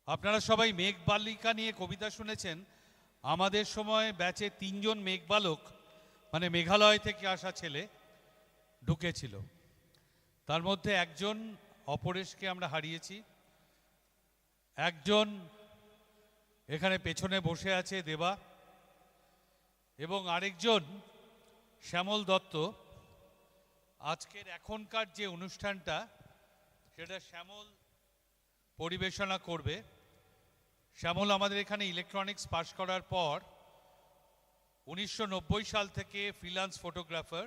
আপনারা সবাই মেঘবালিকা নিয়ে কবিতা শুনেছেন। আমাদের সময় ব্যাচে 3 জন মেঘবালক মানে মেঘালয় থেকে আসা ছেলে ঢুকেছিল। তার মধ্যে একজন অপরেশকে আমরা হারিয়েছি, একজন এখানে পেছনে বসে আছে দেবা, এবং আরেকজন শ্যামল দত্ত। আজকের এখনকার যে অনুষ্ঠানটা সেটা শ্যামল পরিবেশনা করবে। শ্যামল আমাদের এখানে ইলেকট্রনিক্স পাশ করার পর 1990 সাল থেকে ফ্রিল্যান্স ফটোগ্রাফার।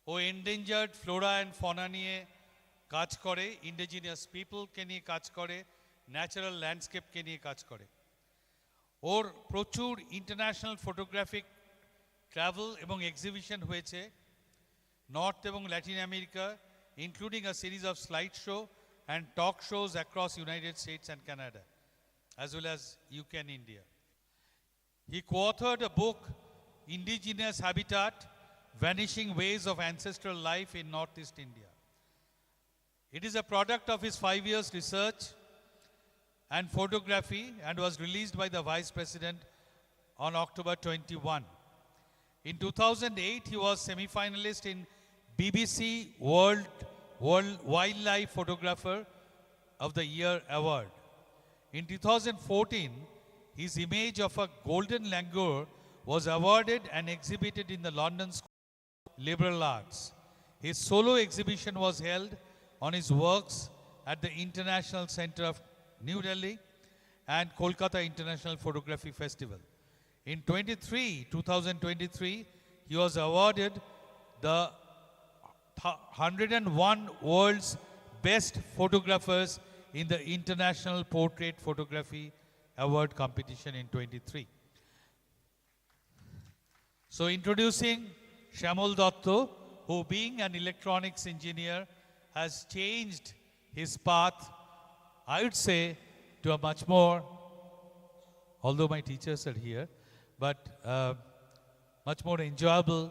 ও এন্ডেঞ্জার্ড ফ্লোরা অ্যান্ড ফনা নিয়ে কাজ করে, ইন্ডিজিনিয়াস পিপলকে নিয়ে কাজ করে, ন্যাচারাল ল্যান্ডস্কেপকে নিয়ে কাজ করে। ওর প্রচুর ইন্টারন্যাশনাল ফটোগ্রাফিক ট্রাভেল এবং এক্সিবিশন হয়েছে নর্থ এবং Latin America, including a series of slide show and talk shows across United States and Canada, as well as UK and India. He co-authored a book, Indigenous Habitat, Vanishing Ways of Ancestral Life in Northeast India. It is a product of his 5 years research and photography and was released by the Vice President on October 21. In 2008, he was semi-finalist in BBC World Wildlife Photographer of the Year Award. In 2014, his image of a golden langur was awarded and exhibited in the London School of Liberal Arts. His solo exhibition was held on his works at the International Center of New Delhi and Kolkata International Photography Festival. In 2023, he was awarded the 101 world's best photographers in the International Portrait Photography Award competition in 23. So introducing Shyamol Dotto, who being an electronics engineer has changed his path, I would say, to a much more, although my teachers are here, but much more enjoyable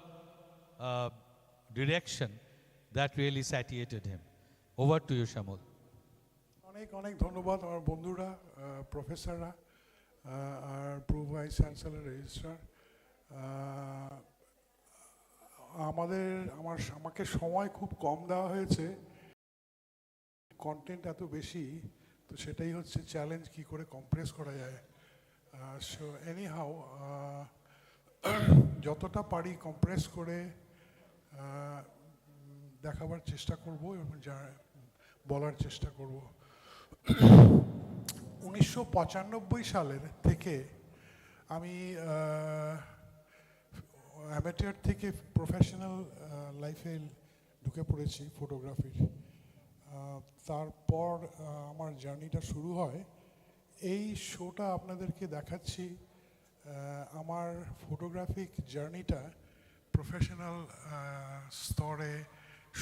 direction that really satiated him. Over to you, Shyamol. অনেক অনেক ধন্যবাদ আমার বন্ধুরা, প্রফেসররা আর pro vice chancellor, registrar. আমাকে সময় খুব কম দেওয়া হয়েছে, কন্টেন্ট এত বেশি, তো সেটাই হচ্ছে চ্যালেঞ্জ, কি করে কম্প্রেস করা যায়। সো এনিহাউ, যতটা পারি কম্প্রেস করে দেখাবার চেষ্টা করব এবং বলার চেষ্টা করব। 1995 সালের থেকে আমি অ্যামেচার থেকে প্রফেশনাল লাইফে ঢুকে পড়েছি ফটোগ্রাফির। তারপর আমার জার্নিটা শুরু হয়। এই শোটা আপনাদেরকে দেখাচ্ছি আমার ফটোগ্রাফিক জার্নিটা প্রফেশনাল স্তরে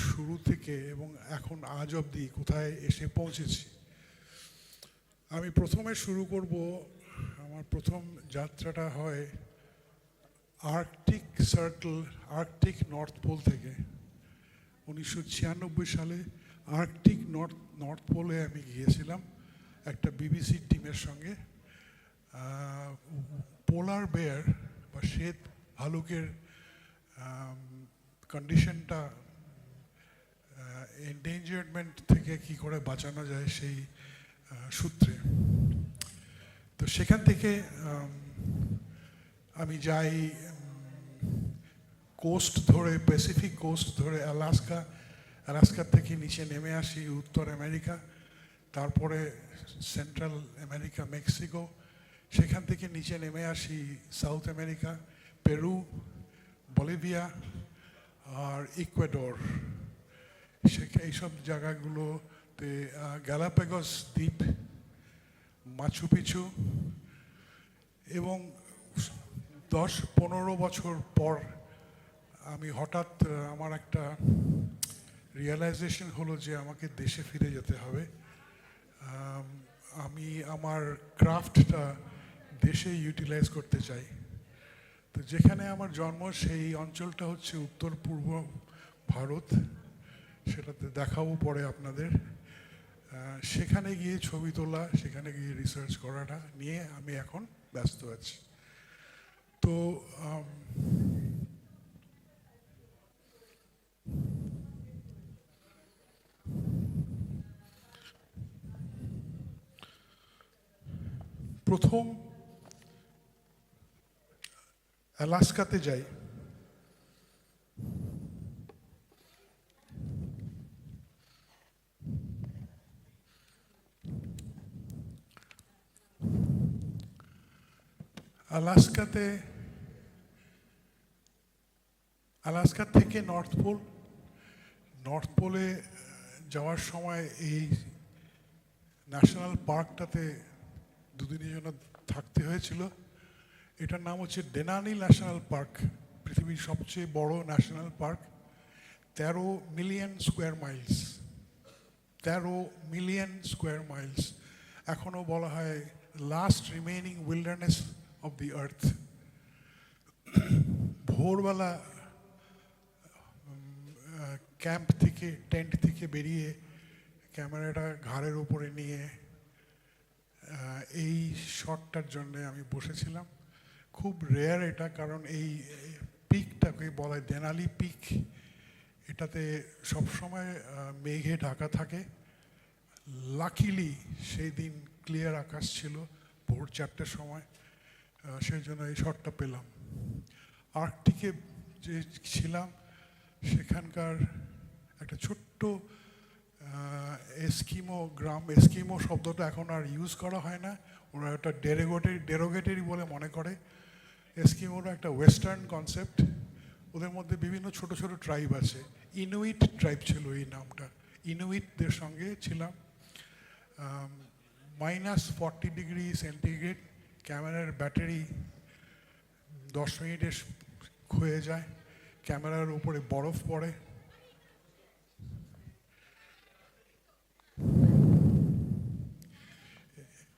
শুরু থেকে এবং এখন আজ অবধি কোথায় এসে পৌঁছেছি। আমি প্রথমে শুরু করব, আমার প্রথম যাত্রাটা হয় Arctic circle, Arctic north pole থেকে। 1996 সালে আর্কটিক নর্থ পোলে আমি গিয়েছিলাম একটা বিবিসি টিমের সঙ্গে। পোলার বেয়ার বা শ্বেত ভালুকের কন্ডিশনটা, এন্ডেঞ্জারমেন্ট থেকে কি করে বাঁচানো যায় সেই সূত্রে। তো সেখান থেকে আমি যাই কোস্ট ধরে, প্যাসিফিক কোস্ট ধরে আলাস্কা থেকে নিচে নেমে আসি উত্তর আমেরিকা, তারপরে সেন্ট্রাল আমেরিকা, মেক্সিকো, সেখান থেকে নিচে নেমে আসি সাউথ আমেরিকা, পেরু, বলিভিয়া আর ইকুয়েডর। এইসব জায়গাগুলোতে গ্যালাপাগোস দ্বীপ, মাচু পিছু, এবং 10-15 বছর পর আমি হঠাৎ আমার একটা রিয়েলাইজেশন হলো যে আমাকে দেশে ফিরে যেতে হবে। আমি আমার ক্রাফটটা দেশে ইউটিলাইজ করতে চাই। তো যেখানে আমার জন্ম সেই অঞ্চলটা হচ্ছে উত্তর পূর্ব ভারত, সেটাতে দেখাবো পরে আপনাদের। সেখানে গিয়ে ছবি তোলা, সেখানে গিয়ে রিসার্চ করাটা নিয়ে আমি এখন ব্যস্ত আছি। তো প্রথম অ্যালাস্কাতে যাই। আলাস্কা থেকে নর্থ পোলে যাওয়ার সময় এই ন্যাশনাল পার্কটাতে দুদিনের জন্য থাকতে হয়েছিল। এটার নাম হচ্ছে ডেনানি ন্যাশনাল পার্ক, পৃথিবীর সবচেয়ে বড় national park. 13 million square miles, 13 million square miles. এখনও বলা হয় last remaining wilderness of the earth. ভোরবেলা ক্যাম্প থেকে, টেন্ট থেকে বেরিয়ে ক্যামেরাটা ঘাড়ের উপরে নিয়ে এই শটটার জন্য আমি বসেছিলাম। খুব রেয়ার এটা, কারণ এই পিকটাকে বলা হয় দেনালি পিক। এটাতে সবসময় মেঘে ঢাকা থাকে। লাকিলি সেই দিন ক্লিয়ার আকাশ ছিল ভোর 4টের সময়, সেই জন্য এই শটটা পেলাম। আর্কটিকে যে ছিলাম সেখানকার একটা ছোট্ট এস্কিমো গ্রাম, এস্কিমো শব্দটা এখন আর ইউজ করা হয় না, ওরা একটা ডেরোগেটরি বলে মনে করে। এস্কিমোরা একটা ওয়েস্টার্ন কনসেপ্ট, ওদের মধ্যে বিভিন্ন ছোট ছোট ট্রাইব আছে। ইনুইট ট্রাইব ছিল এই নামটা, ইনুইটদের সঙ্গে ছিলাম। -40 ডিগ্রি সেন্টিগ্রেড, ক্যামেরার ব্যাটারি 10 মিনিটে ক্ষয়ে যায়, ক্যামেরার উপরে বরফ পড়ে।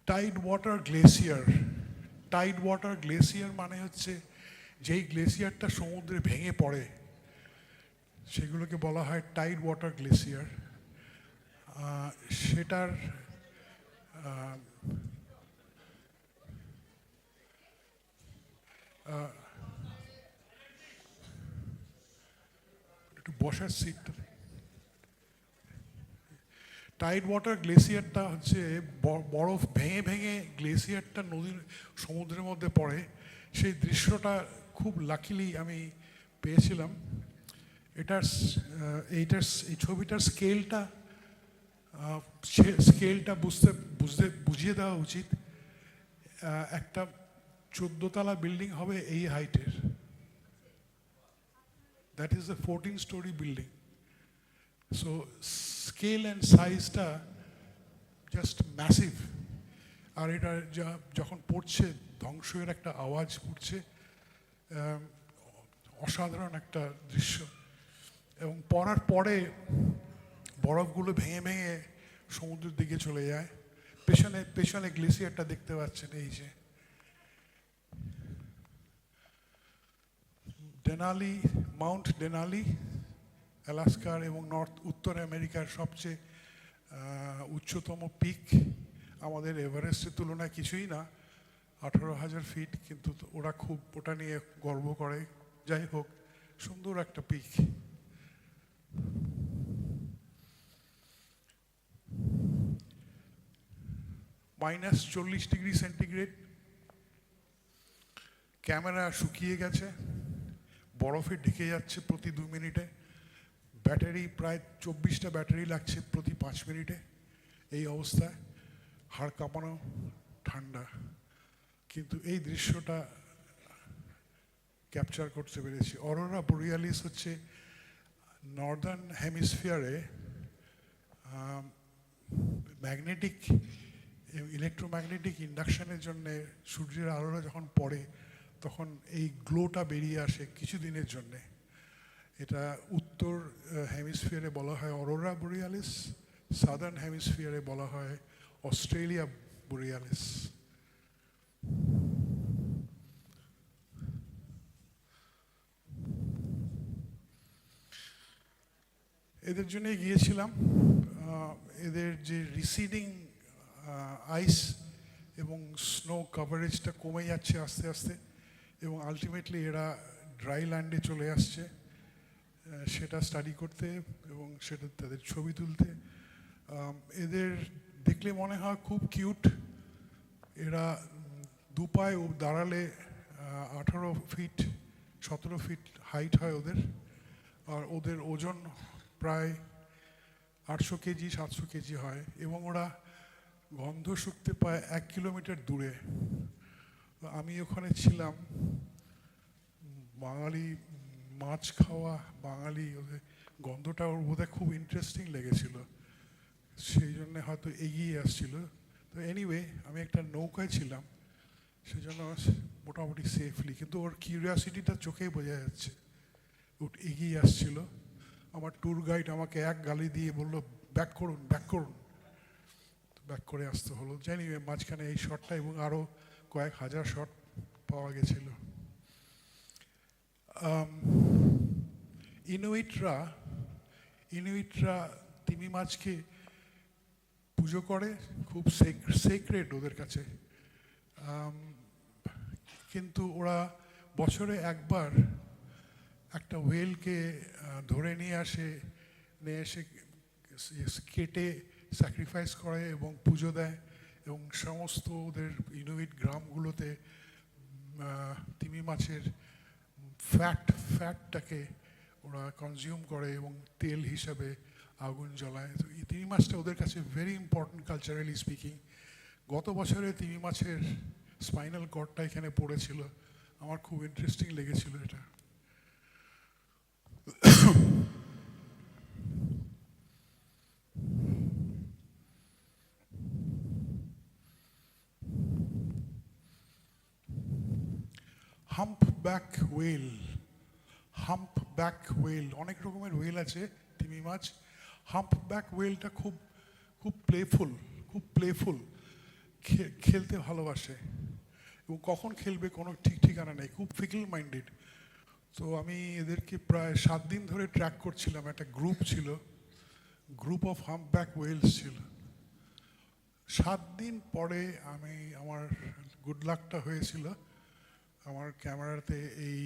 টাইড ওয়াটার গ্লেসিয়ার মানে হচ্ছে যেই গ্লেসিয়ারটা সমুদ্রে ভেঙে পড়ে সেগুলোকে বলা হয় টাইড ওয়াটার গ্লেসিয়ার। সেটার একটু বসার সিটটা। টাইড ওয়াটার গ্লেসিয়ারটা হচ্ছে বরফ ভেঙে ভেঙে গ্লেসিয়ারটা সমুদ্রের মধ্যে পড়ে। সেই দৃশ্যটা খুব লাকিলি আমি পেয়েছিলাম। এই ছবিটার স্কেলটা বুঝিয়ে দেওয়া উচিত। একটা 14 তলা বিল্ডিং হবে এই হাইটের, that is a 14-story building. So scale and সাইজটা জাস্ট ম্যাসিভ। আর এটা যখন পড়ছে ধ্বংসের একটা আওয়াজ পড়ছে, অসাধারণ একটা দৃশ্য। এবং পড়ার পরে বরফগুলো ভেঙে ভেঙে সমুদ্রের দিকে চলে যায়। পেছনে গ্লেসিয়ারটা দেখতে পাচ্ছেন, এই যে মাউন্ট ডেনালি, অ্যালাস্কার এবং উত্তর আমেরিকার সবচেয়ে উচ্চতম পিক। আমাদের এভারেস্টের তুলনায় কিছুই না, 18,000 ফিট, কিন্তু ওটা নিয়ে গর্ব করে। যাই হোক, সুন্দর একটা পিক। -40 ডিগ্রি সেন্টিগ্রেড, ক্যামেরা শুকিয়ে গেছে, বরফে ঢেকে যাচ্ছে প্রতি 2 মিনিটে। ব্যাটারি প্রায় 24টা ব্যাটারি লাগছে প্রতি 5 মিনিটে। এই অবস্থায় হাড় কাঁপানো ঠান্ডা, কিন্তু এই দৃশ্যটা ক্যাপচার করতে পেরেছি। অরোরা বোরিয়ালিস হচ্ছে নর্দার্ন হেমিস্ফিয়ারে ইলেকট্রোম্যাগনেটিক ইন্ডাকশনের জন্য সূর্যের আলোটা যখন পড়ে তখন এই গ্লোটা বেরিয়ে আসে কিছুদিনের জন্যে। এটা উত্তর হেমিস্ফিয়ারে বলা হয় অরোরা বোরিয়ালিস, সাদার্ন হেমিস্ফিয়ারে বলা হয় অস্ট্রেলিয়া বোরিয়ালিস। এদের জন্যই গিয়েছিলাম। এদের যে রিসিডিং আইস এবং স্নো কভারেজটা কমে যাচ্ছে আস্তে আস্তে, এবং আলটিমেটলি এরা ড্রাই ল্যান্ডে চলে আসছে সেটা স্টাডি করতে এবং সেটা তাদের ছবি তুলতে। এদের দেখলে মনে হয় খুব কিউট। এরা দু পায়ে দাঁড়ালে 18 ফিট 17 ফিট হাইট হয় ওদের, আর ওদের ওজন প্রায় 800 কেজি 700 কেজি হয়, এবং ওরা গন্ধ শুকতে পায় 1 কিলোমিটার দূরে। আমি ওখানে ছিলাম, বাঙালি মাছ খাওয়া বাঙালি, ওদের গন্ধটা ওর বোধহয় খুব ইন্টারেস্টিং লেগেছিল, সেই জন্যে হয়তো এগিয়ে আসছিল। তো এনিওয়ে আমি একটা নৌকায় ছিলাম, সেজন্য মোটামুটি সেফলি, কিন্তু ওর কিউরিয়াসিটিটা চোখেই বোঝা যাচ্ছে। ও এগিয়ে আসছিল। আমার ট্যুর গাইড আমাকে এক গালি দিয়ে বললো ব্যাক করুন ব্যাক করুন, ব্যাক করে আসতে হলো। জানি মাঝখানে এই শটটা এবং আরও কয়েক হাজার শট পাওয়া গেছিল। ইনুইটরা তিমি মাছকে পুজো করে, খুব সেক্রেট ওদের কাছে। কিন্তু ওরা বছরে একবার একটা ওয়েলকে ধরে নিয়ে এসে কেটে স্যাক্রিফাইস করে এবং পুজো দেয়, এবং সমস্ত ওদের ইনুইট গ্রামগুলোতে তিমি মাছের ফ্যাটটাকে ওরা কনজিউম করে এবং তেল হিসাবে আগুন জ্বালায়। তো এই তিমি মাছটা ওদের কাছে ভেরি ইম্পর্টেন্ট কালচারালি স্পিকিং। গত বছরে তিমি মাছের স্পাইনাল কর্ডটা এখানে পড়েছিল, আমার খুব ইন্টারেস্টিং লেগেছিল এটা। হাম্পব্যাক ওয়েল, অনেক রকমের ওয়েল আছে তিমি মাছ। হাম্পব্যাক ওয়েলটা খুব খুব প্লেফুল, খেলতে ভালোবাসে, এবং কখন খেলবে কোনো ঠিক ঠিকানা নেই, খুব ফিকল মাইন্ডেড। তো আমি এদেরকে প্রায় 7 দিন ধরে ট্র্যাক করছিলাম। একটা গ্রুপ অফ হাম্পব্যাক ওয়েলস ছিল। 7 দিন পরে আমার গুড লাকটা হয়েছিল, আমার ক্যামেরাতে এই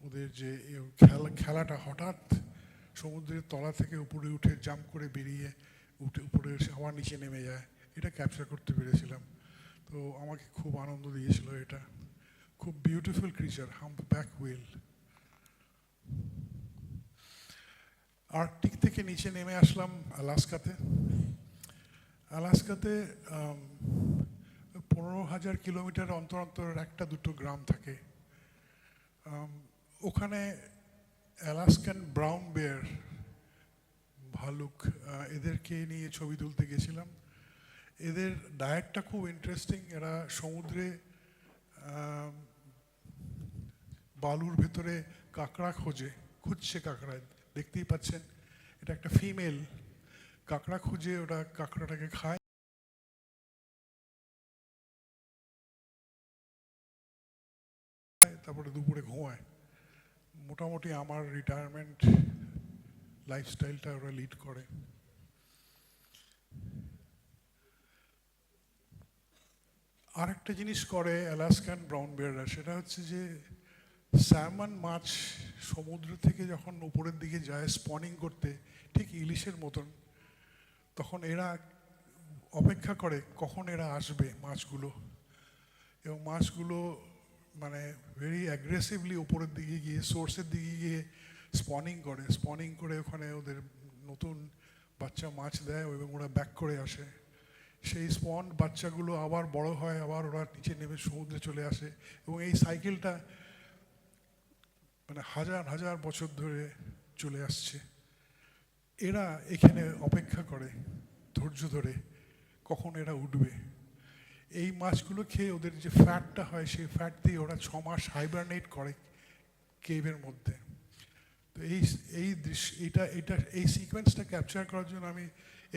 ওদের যে খেলাটা হঠাৎ সমুদ্রের তলা থেকে উপরে উঠে জাম্প করে বেরিয়ে উপরে এসে আবার নিচে নেমে যায়, এটা ক্যাপচার করতে পেরেছিলাম। তো আমাকে খুব আনন্দ দিয়েছিল এটা। খুব beautiful creature humpback well. Arctic থেকে নিচে নেমে আসলাম আলাস্কাতে। 15,000 কিলোমিটার অন্তর অন্তর একটা দুটো গ্রাম থাকে। ওখানে অ্যালাস্কান ব্রাউন বেয়ার, ভালুক, এদেরকে নিয়ে ছবি তুলতে গেছিলাম। এদের ডায়েটটা খুব ইন্টারেস্টিং। এরা সমুদ্রে বালুর ভেতরে কাঁকড়া খুঁজছে কাঁকড়া, দেখতেই পাচ্ছেন এটা একটা ফিমেল কাঁকড়া খুঁজে, ওরা কাঁকড়াটাকে খায়, তারপরে দুপুরে ঘুমায়। মোটামুটি আমার রিটায়ারমেন্ট লাইফস্টাইলটা ওরা লিড করে। আরেকটা জিনিস করে অ্যালাস্কান ব্রাউন বেয়াররা, সেটা হচ্ছে যে স্যালমন মাছ সমুদ্র থেকে যখন উপরের দিকে যায় স্পনিং করতে, ঠিক ইলিশের মতন, তখন এরা অপেক্ষা করে কখন এরা আসবে মাছগুলো, এবং মাছগুলো মানে ভেরি অ্যাগ্রেসিভলি উপরের দিকে গিয়ে সোর্সের দিকে গিয়ে স্পনিং করে ওখানে ওদের নতুন বাচ্চা মাছ দেয় এবং ওরা ব্যাক করে আসে। সেই স্পন বাচ্চাগুলো আবার বড় হয়, আবার ওরা নিচে নেমে সমুদ্রে চলে আসে, এবং এই সাইকেলটা মানে হাজার হাজার বছর ধরে চলে আসছে। এরা এখানে অপেক্ষা করে ধৈর্য ধরে কখন এরা উঠবে। এই মাছগুলো খেয়ে ওদের যে ফ্যাটটা হয় সেই ফ্যাট দিয়ে ওরা 6 মাস হাইবারনেট করে কেভের মধ্যে। তো এই সিকোয়েন্সটা ক্যাপচার করার জন্য আমি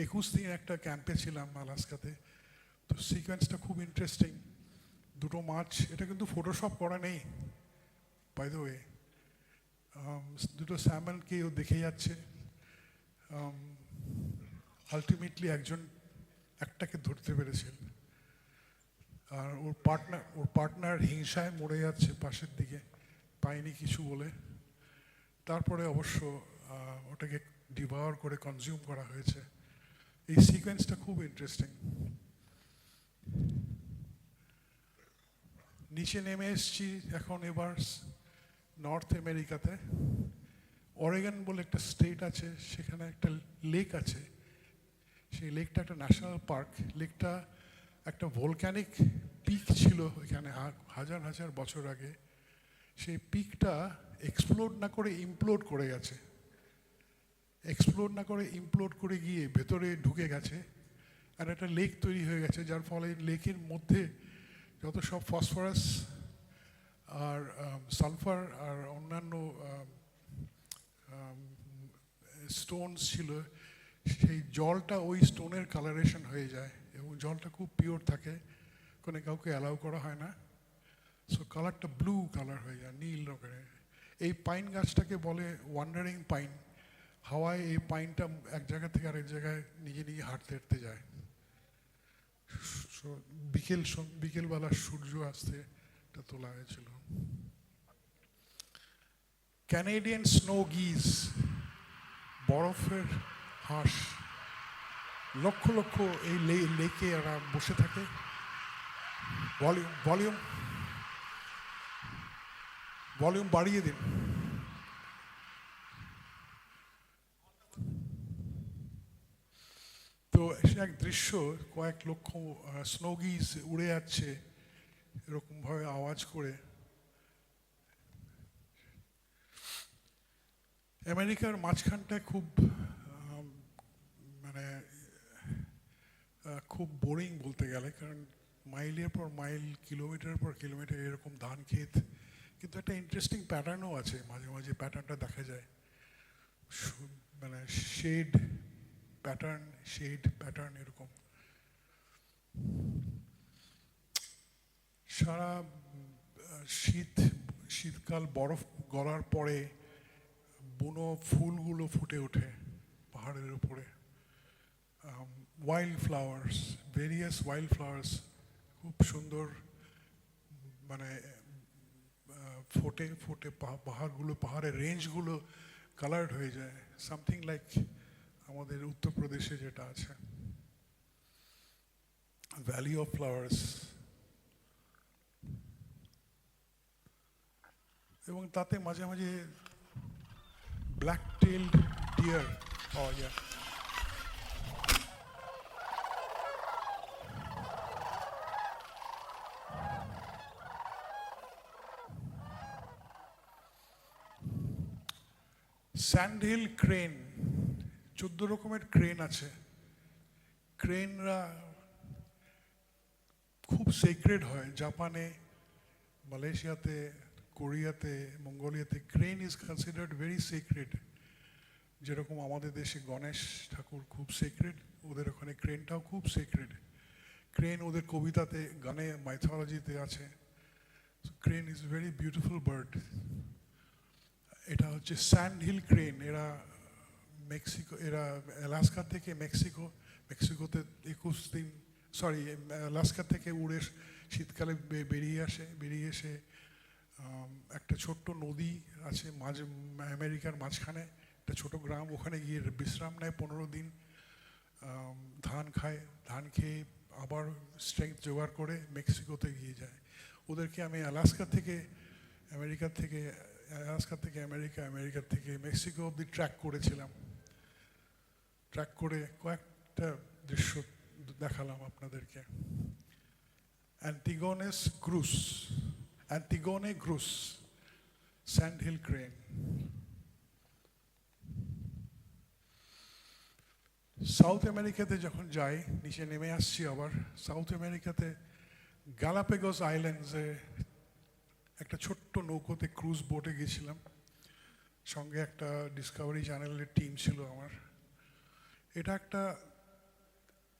21 দিন একটা ক্যাম্পে ছিলাম আলাস্কাতে। তো সিকোয়েন্সটা খুব ইন্টারেস্টিং। দুটো মাছ, এটা কিন্তু ফটোশপ করা নেই বাই দ্য ওয়ে, দুটো স্যালমনকে ও দেখে যাচ্ছে, আলটিমেটলি একটাকে ধরতে পেরেছিল। আর ওর পার্টনার হিংসায় মরে যাচ্ছে পাশের দিকে, পায়নি কিছু বলে। তারপরে অবশ্য ওটাকে ডিভার করে কনজিউম করা হয়েছে। এই সিকোয়েন্সটা খুব ইন্টারেস্টিং। নিচে নেমে এসছি এখন এবার নর্থ আমেরিকাতে। অরেগন বলে একটা স্টেট আছে, সেখানে একটা লেক আছে। সেই লেকটা একটা ন্যাশনাল পার্ক। লেকটা একটা ভলক্যানিক পিক ছিল এখানে হাজার হাজার বছর আগে। সেই পিকটা এক্সপ্লোড না করে ইমপ্লোড করে গেছে। এক্সপ্লোড না করে ইমপ্লোড করে গিয়ে ভেতরে ঢুকে গেছে, আর একটা লেক তৈরি হয়ে গেছে, যার ফলে লেকের মধ্যে যত সব ফসফরাস আর সালফার আর অন্যান্য স্টোনস ছিল, সেই জলটা ওই স্টোনের কালারেশন হয়ে যায় এবং জলটা খুব পিওর থাকে, কোনো কাউকে অ্যালাউ করা হয় না। সো কালারটা ব্লু কালার হয়ে যায়, নীল রঙের। এই পাইন গাছটাকে বলে ওয়ান্ডারিং পাইন। হাওয়ায় এই পাইনটা এক জায়গা থেকে আরেক জায়গায় নিজে নিজে হাঁটতে হাঁটতে যায়। বিকেলবেলা সূর্য আসতে এটা তোলা হয়েছিল। ক্যানেডিয়ান স্নো গিজ, বরফের হাঁস, লক্ষ লক্ষ এই লেকে এরা বসে থাকে। ভলিউম বাড়িয়ে দিন। তো সে এক দৃশ্য, কয়েক লক্ষ স্নো গিজ উড়ে যাচ্ছে এরকমভাবে আওয়াজ করে। আমেরিকার মাঝখানটায় খুব বোরিং বলতে গেলে, কারণ মাইলের পর মাইল, কিলোমিটার পর কিলোমিটার এরকম ধান ক্ষেত। কিন্তু একটা ইন্টারেস্টিং প্যাটার্নও আছে, মাঝে মাঝে প্যাটার্নটা দেখা যায়, মানে শেড প্যাটার্ন এরকম। সারা শীতকাল বরফ গলার পরে বুনো ফুলগুলো ফুটে ওঠে পাহাড়ের উপরে। ভেরিয়াস ওয়াইল্ড ফ্লাওয়ার্স খুব সুন্দর, মানে ফোটে পাহাড়ের রেঞ্জগুলো কালার্ড হয়ে যায়, সামথিং লাইক আমাদের উত্তরপ্রদেশে যেটা আছে, ভ্যালি অফ ফ্লাওয়ার্স। এবং তাতে মাঝে মাঝে black-tailed deer পাওয়া যায়। স্যান্ডহিল ক্রেন, 14 রকমের ক্রেন আছে। ক্রেনরা খুব সিক্রেট হয়। জাপানে, মালয়েশিয়াতে, কোরিয়াতে, মঙ্গোলিয়াতে crane is considered very secret. যেরকম আমাদের দেশে গণেশ ঠাকুর খুব সিক্রেট, ওদের ওখানে ক্রেনটাও খুব সিক্রেট। ক্রেন ওদের কবিতাতে, গানে, মাইথোলজিতে আছে। Crane is very beautiful bird. এটা হচ্ছে স্যান্ডহিল ক্রেন। এরা আলাস্কা থেকে মেক্সিকোতে 21 দিন, আলাস্কা থেকে উড়ে শীতকালে বেরিয়ে এসে একটা ছোট্ট নদী আছে আমেরিকার মাঝখানে, একটা ছোট গ্রাম, ওখানে গিয়ে বিশ্রাম নেয় 15 দিন, ধান খায়, ধান খেয়ে আবার স্ট্রেংথ জোগাড় করে মেক্সিকোতে গিয়ে যায়। ওদেরকে আমি আলাস্কা থেকে আমেরিকা, আমেরিকা থেকে মেক্সিকো অব্দি ট্র্যাক করেছিলাম। ট্র্যাক করে কয়েকটা দৃশ্য দেখালাম আপনাদেরকে। অ্যান্টিগোনে গ্রুস, স্যান্ডহিল ক্রেন। সাউথ আমেরিকাতে যখন যাই, নিচে নেমে আসছি আবার, সাউথ আমেরিকাতে গ্যালাপাগোস আইল্যান্ডসে একটা ছোট্ট নৌকোতে ক্রুজ বোটে গেছিলাম, সঙ্গে একটা ডিসকভারি চ্যানেলের টিম ছিল আমার। এটা একটা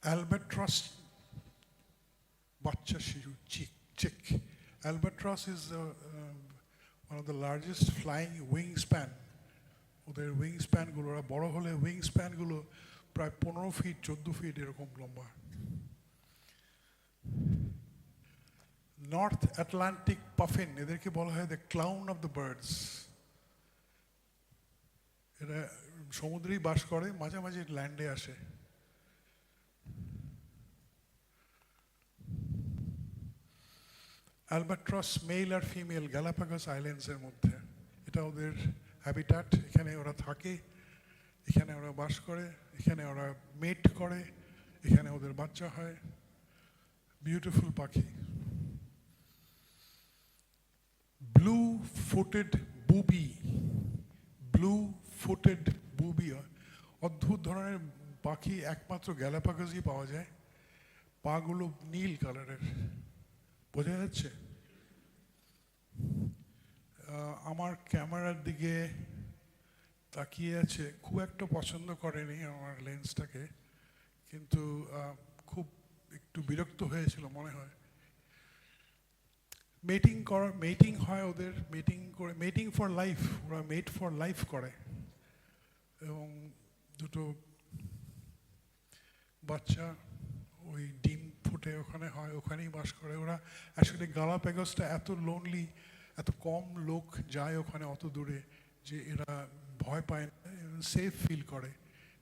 অ্যালবাট্রস বাচ্চা শিশু, chick. Albatross is one of the largest flying wing span. ওদের উইং স্প্যানগুলো, ওরা বড় হলে উইং স্প্যানগুলো প্রায় 15 ফিট 14 ফিট এরকম লম্বা। নর্থ আটলান্টিক পাফিন, এদেরকে বলা হয় the clown of the birds. এরা সমুদ্রেই বাস করে, মাঝে মাঝে ল্যান্ডে আসে। অ্যালবাট্রস মেল আর ফিমেল গ্যালাপাগোস আইল্যান্ডসের মধ্যে, এটা ওদের হ্যাবিটাট। এখানে ওরা থাকে, এখানে ওরা বাস করে, এখানে ওরা মেট করে, এখানে ওদের বাচ্চা হয়। বিউটিফুল পাখি। ব্লু ফুটেড বুবি, ব্লু ফুটেড বুবি অদ্ভুত ধরনের পাখি, একমাত্র গ্যালাপাগোসই পাওয়া যায়। পাগুলো নীল কালারের, বোঝা যাচ্ছে? আমার ক্যামেরার দিকে তাকিয়ে আছে, খুব একটা পছন্দ করেনি আমার লেন্সটাকে, কিন্তু খুব একটু বিরক্ত হয়েছিল মনে হয়। মেটিং হয় ওদের, মেটিং করে, মেটিং ফর লাইফ, ওরা মেট ফর লাইফ করে, এবং দুটো বাচ্চা ওই ডিম ফুটে ওখানে হয়, ওখানেই বাস করে ওরা। আসলে গ্যালাপাগোসটা এত লোনলি, এত কম লোক যায় ওখানে অত দূরে, যে এরা ভয় পায় না, সেফ ফিল করে,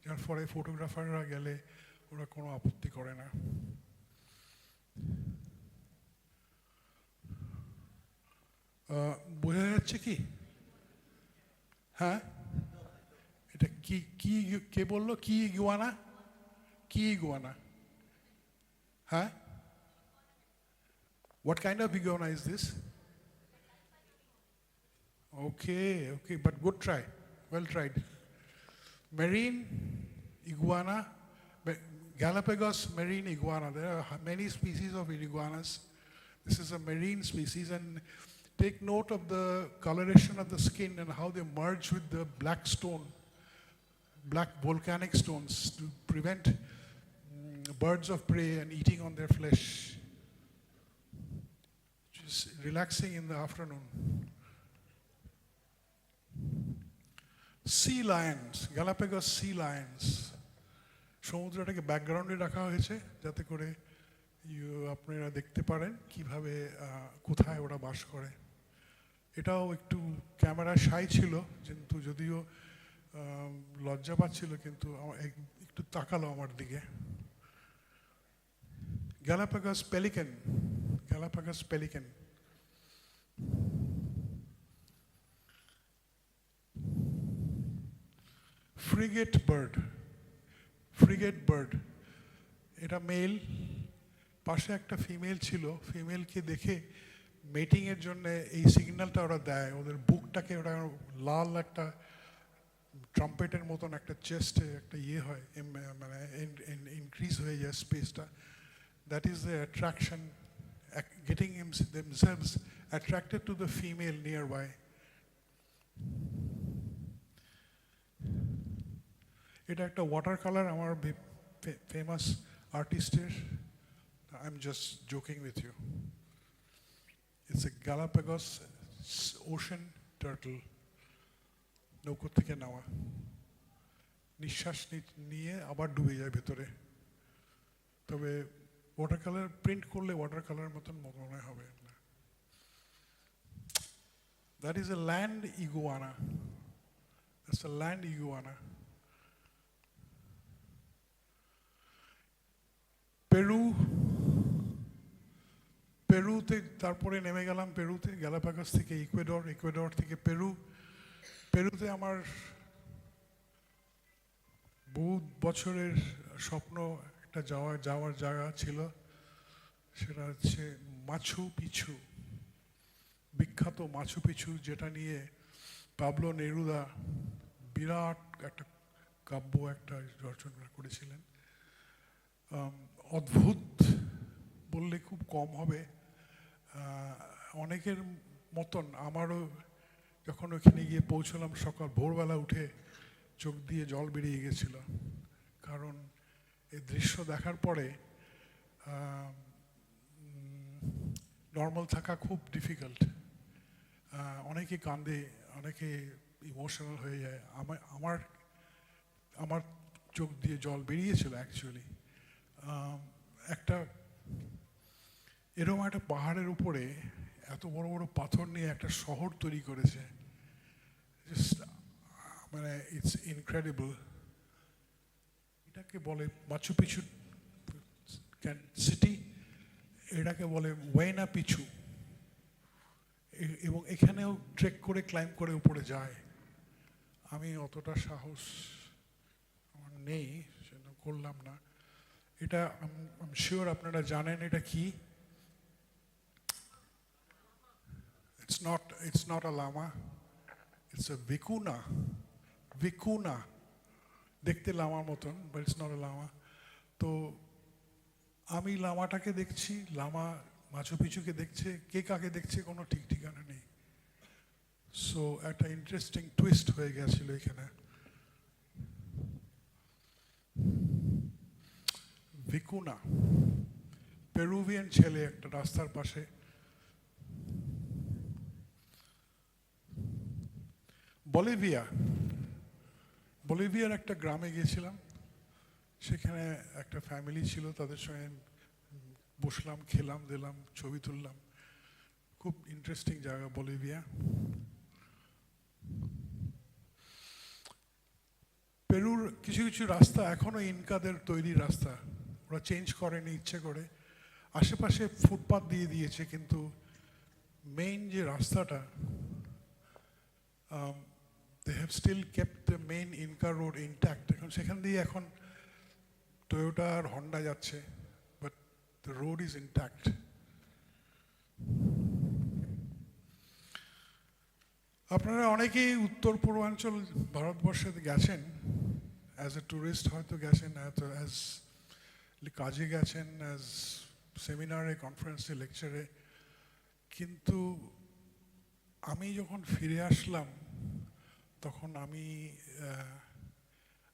যার ফলে ফটোগ্রাফাররা গেলে ওরা কোনো আপত্তি করে না। বোঝা যাচ্ছে কি? হ্যাঁ, এটা কি কি কে বললো? কি ইগুয়ানা? কি iguana? Huh? What kind of iguana is this? Okay, but good try. Well tried. Marine iguana, Galapagos marine iguana. There are many species of iguanas. This is a marine species, and take note of the coloration of the skin and how they merge with the black stone, black volcanic stones, to prevent birds of prey and eating on their flesh. Just relaxing in the afternoon. Sea lions, Galapagos sea lions. সমুদ্রটাকে ব্যাকগ্রাউন্ডে রাখা হয়েছে যাতে করে আপনারা দেখতে পারেন কিভাবে কোথায় ওরা বাস করে। এটাও একটু ক্যামেরা শাই ছিল, কিন্তু যদিও লজ্জা পাচ্ছিল, কিন্তু একটু তাকালো আমার দিকে। Galapagos pelican, Galapagos pelican. Frigate bird, frigate bird. এটা মেল, পাশে একটা ফিমেল ছিল। ফিমেলকে দেখে মেটিং এর জন্য এই সিগন্যালটা ওরা দেয়, ওদের বুকটাকে ওরা লাল একটা ট্রাম্পেটের মতন একটা চেস্টে একটা ইয়ে হয়, মানে ইনক্রিজ হয়ে যায় স্পেসটা। That is the attraction, getting themselves attracted to the female nearby. এটা একটা watercolor আমার famous artist-এর. I'm just joking with you. It's a Galapagos ocean turtle. নৌকো থেকে নেওয়া, নিঃশ্বাস নিয়ে আবার ডুবে যায় ভেতরে। তবে ওয়াটার কালার প্রিন্ট করলে ওয়াটার কালার মতন মনে হবে না। That is a land iguana. That's a land iguana. পেরুতে তারপরে নেমে গেলাম, পেরুতে, গ্যালাপাগোস থেকে ইকুয়েডর, ইকুয়েডর থেকে পেরু। পেরুতে আমার বহু বছরের স্বপ্ন একটা যাওয়ার জায়গা ছিল, সেটা হচ্ছে মাছু পিছু, বিখ্যাত মাছু পিছু, যেটা নিয়ে পাবলো নেরুদা বিরাট একটা কাব্য একটা রচনা করেছিলেন। অদ্ভুত বললে খুব কম হবে, অনেকের মতন আমারও যখন ওখানে গিয়ে পৌঁছলাম সকাল ভোরবেলা উঠে চোখ দিয়ে জল বেরিয়ে গেছিল, কারণ এই দৃশ্য দেখার পরে নর্মাল থাকা খুব ডিফিকাল্ট। অনেকে কান্দে, অনেকে ইমোশনাল হয়ে যায়। আমার চোখ দিয়ে জল বেরিয়েছিল অ্যাকচুয়ালি। একটা এরকম একটা পাহাড়ের উপরে এত বড় বড় পাথর নিয়ে একটা শহর তৈরি করেছে, জাস্ট মানে ইটস ইনক্রেডিবল। এটাকে বলে মাচু পিছু সিটি, এটাকে বলে ওয়েনা পিছু, এবং এখানেও ট্রেক করে ক্লাইম্ব করে উপরে যায়। আমি অতটা সাহস আমার নেই, সেটা করলাম না। এটা আমি শিওর আপনারা জানেন এটা কি। It's not a llama, it's a vicuna. Vicuna, দেখতে লামার মতন, but it's not a llama. তো আমি লামাটাকে দেখছি, লামা মাচু পিছুকে দেখছে, কে কাকে দেখছে কোনো ঠিক ঠিকানা নেই। সো একটা ইন্টারেস্টিং টুইস্ট হয়ে গেছিল এখানে। ভিকুনা, পেরুভিয়ান ছেলে, একটা রাস্তার পাশে। বলিভিয়ার একটা গ্রামে গিয়েছিলাম, সেখানে একটা ফ্যামিলি ছিল, তাদের সঙ্গে বসলাম, খেলাম দিলাম, ছবি তুললাম। খুব ইন্টারেস্টিং জায়গা বলিভিয়া। পেরুর কিছু কিছু রাস্তা এখনো ইনকাদের তৈরি রাস্তা, ওরা চেঞ্জ করেনি ইচ্ছে করে, আশেপাশে ফুটপাথ দিয়ে দিয়েছে, কিন্তু মেইন যে রাস্তাটা they have still kept the main Inca road intact. এখন সেখান দিয়ে এখন টয়োটা আর হন্ডা যাচ্ছে, but the road is intact. আপনারা অনেকেই উত্তর পূর্বাঞ্চল ভারতবর্ষে গেছেন, অ্যাজ এ ট্যুরিস্ট হয়তো গেছেন, অ্যাজ কাজে গেছেন, অ্যাজ সেমিনারে, কনফারেন্সে, লেকচারে। কিন্তু আমি যখন ফিরে আসলাম তখন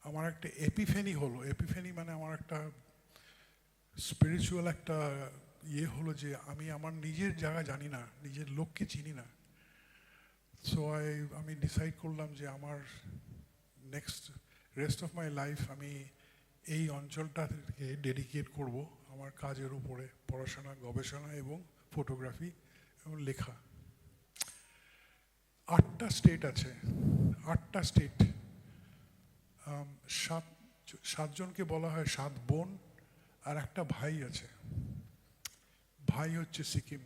আমার একটা এপিফেনি হলো। এপিফেনি মানে আমার একটা স্পিরিচুয়াল একটা হলো যে আমি আমার নিজের জায়গা জানি না, নিজের লোককে চিনি না। সো আমি ডিসাইড করলাম যে আমার next rest of my life আমি এই অঞ্চলটাকে ডেডিকেট করব আমার কাজের উপরে, পড়াশোনা, গবেষণা এবং ফটোগ্রাফি এবং লেখা। 8টা স্টেট আছে, 8টা স্টেট, 7জনকে বলা হয় 7 বোন, আর একটা ভাই আছে। ভাই হচ্ছে সিকিম,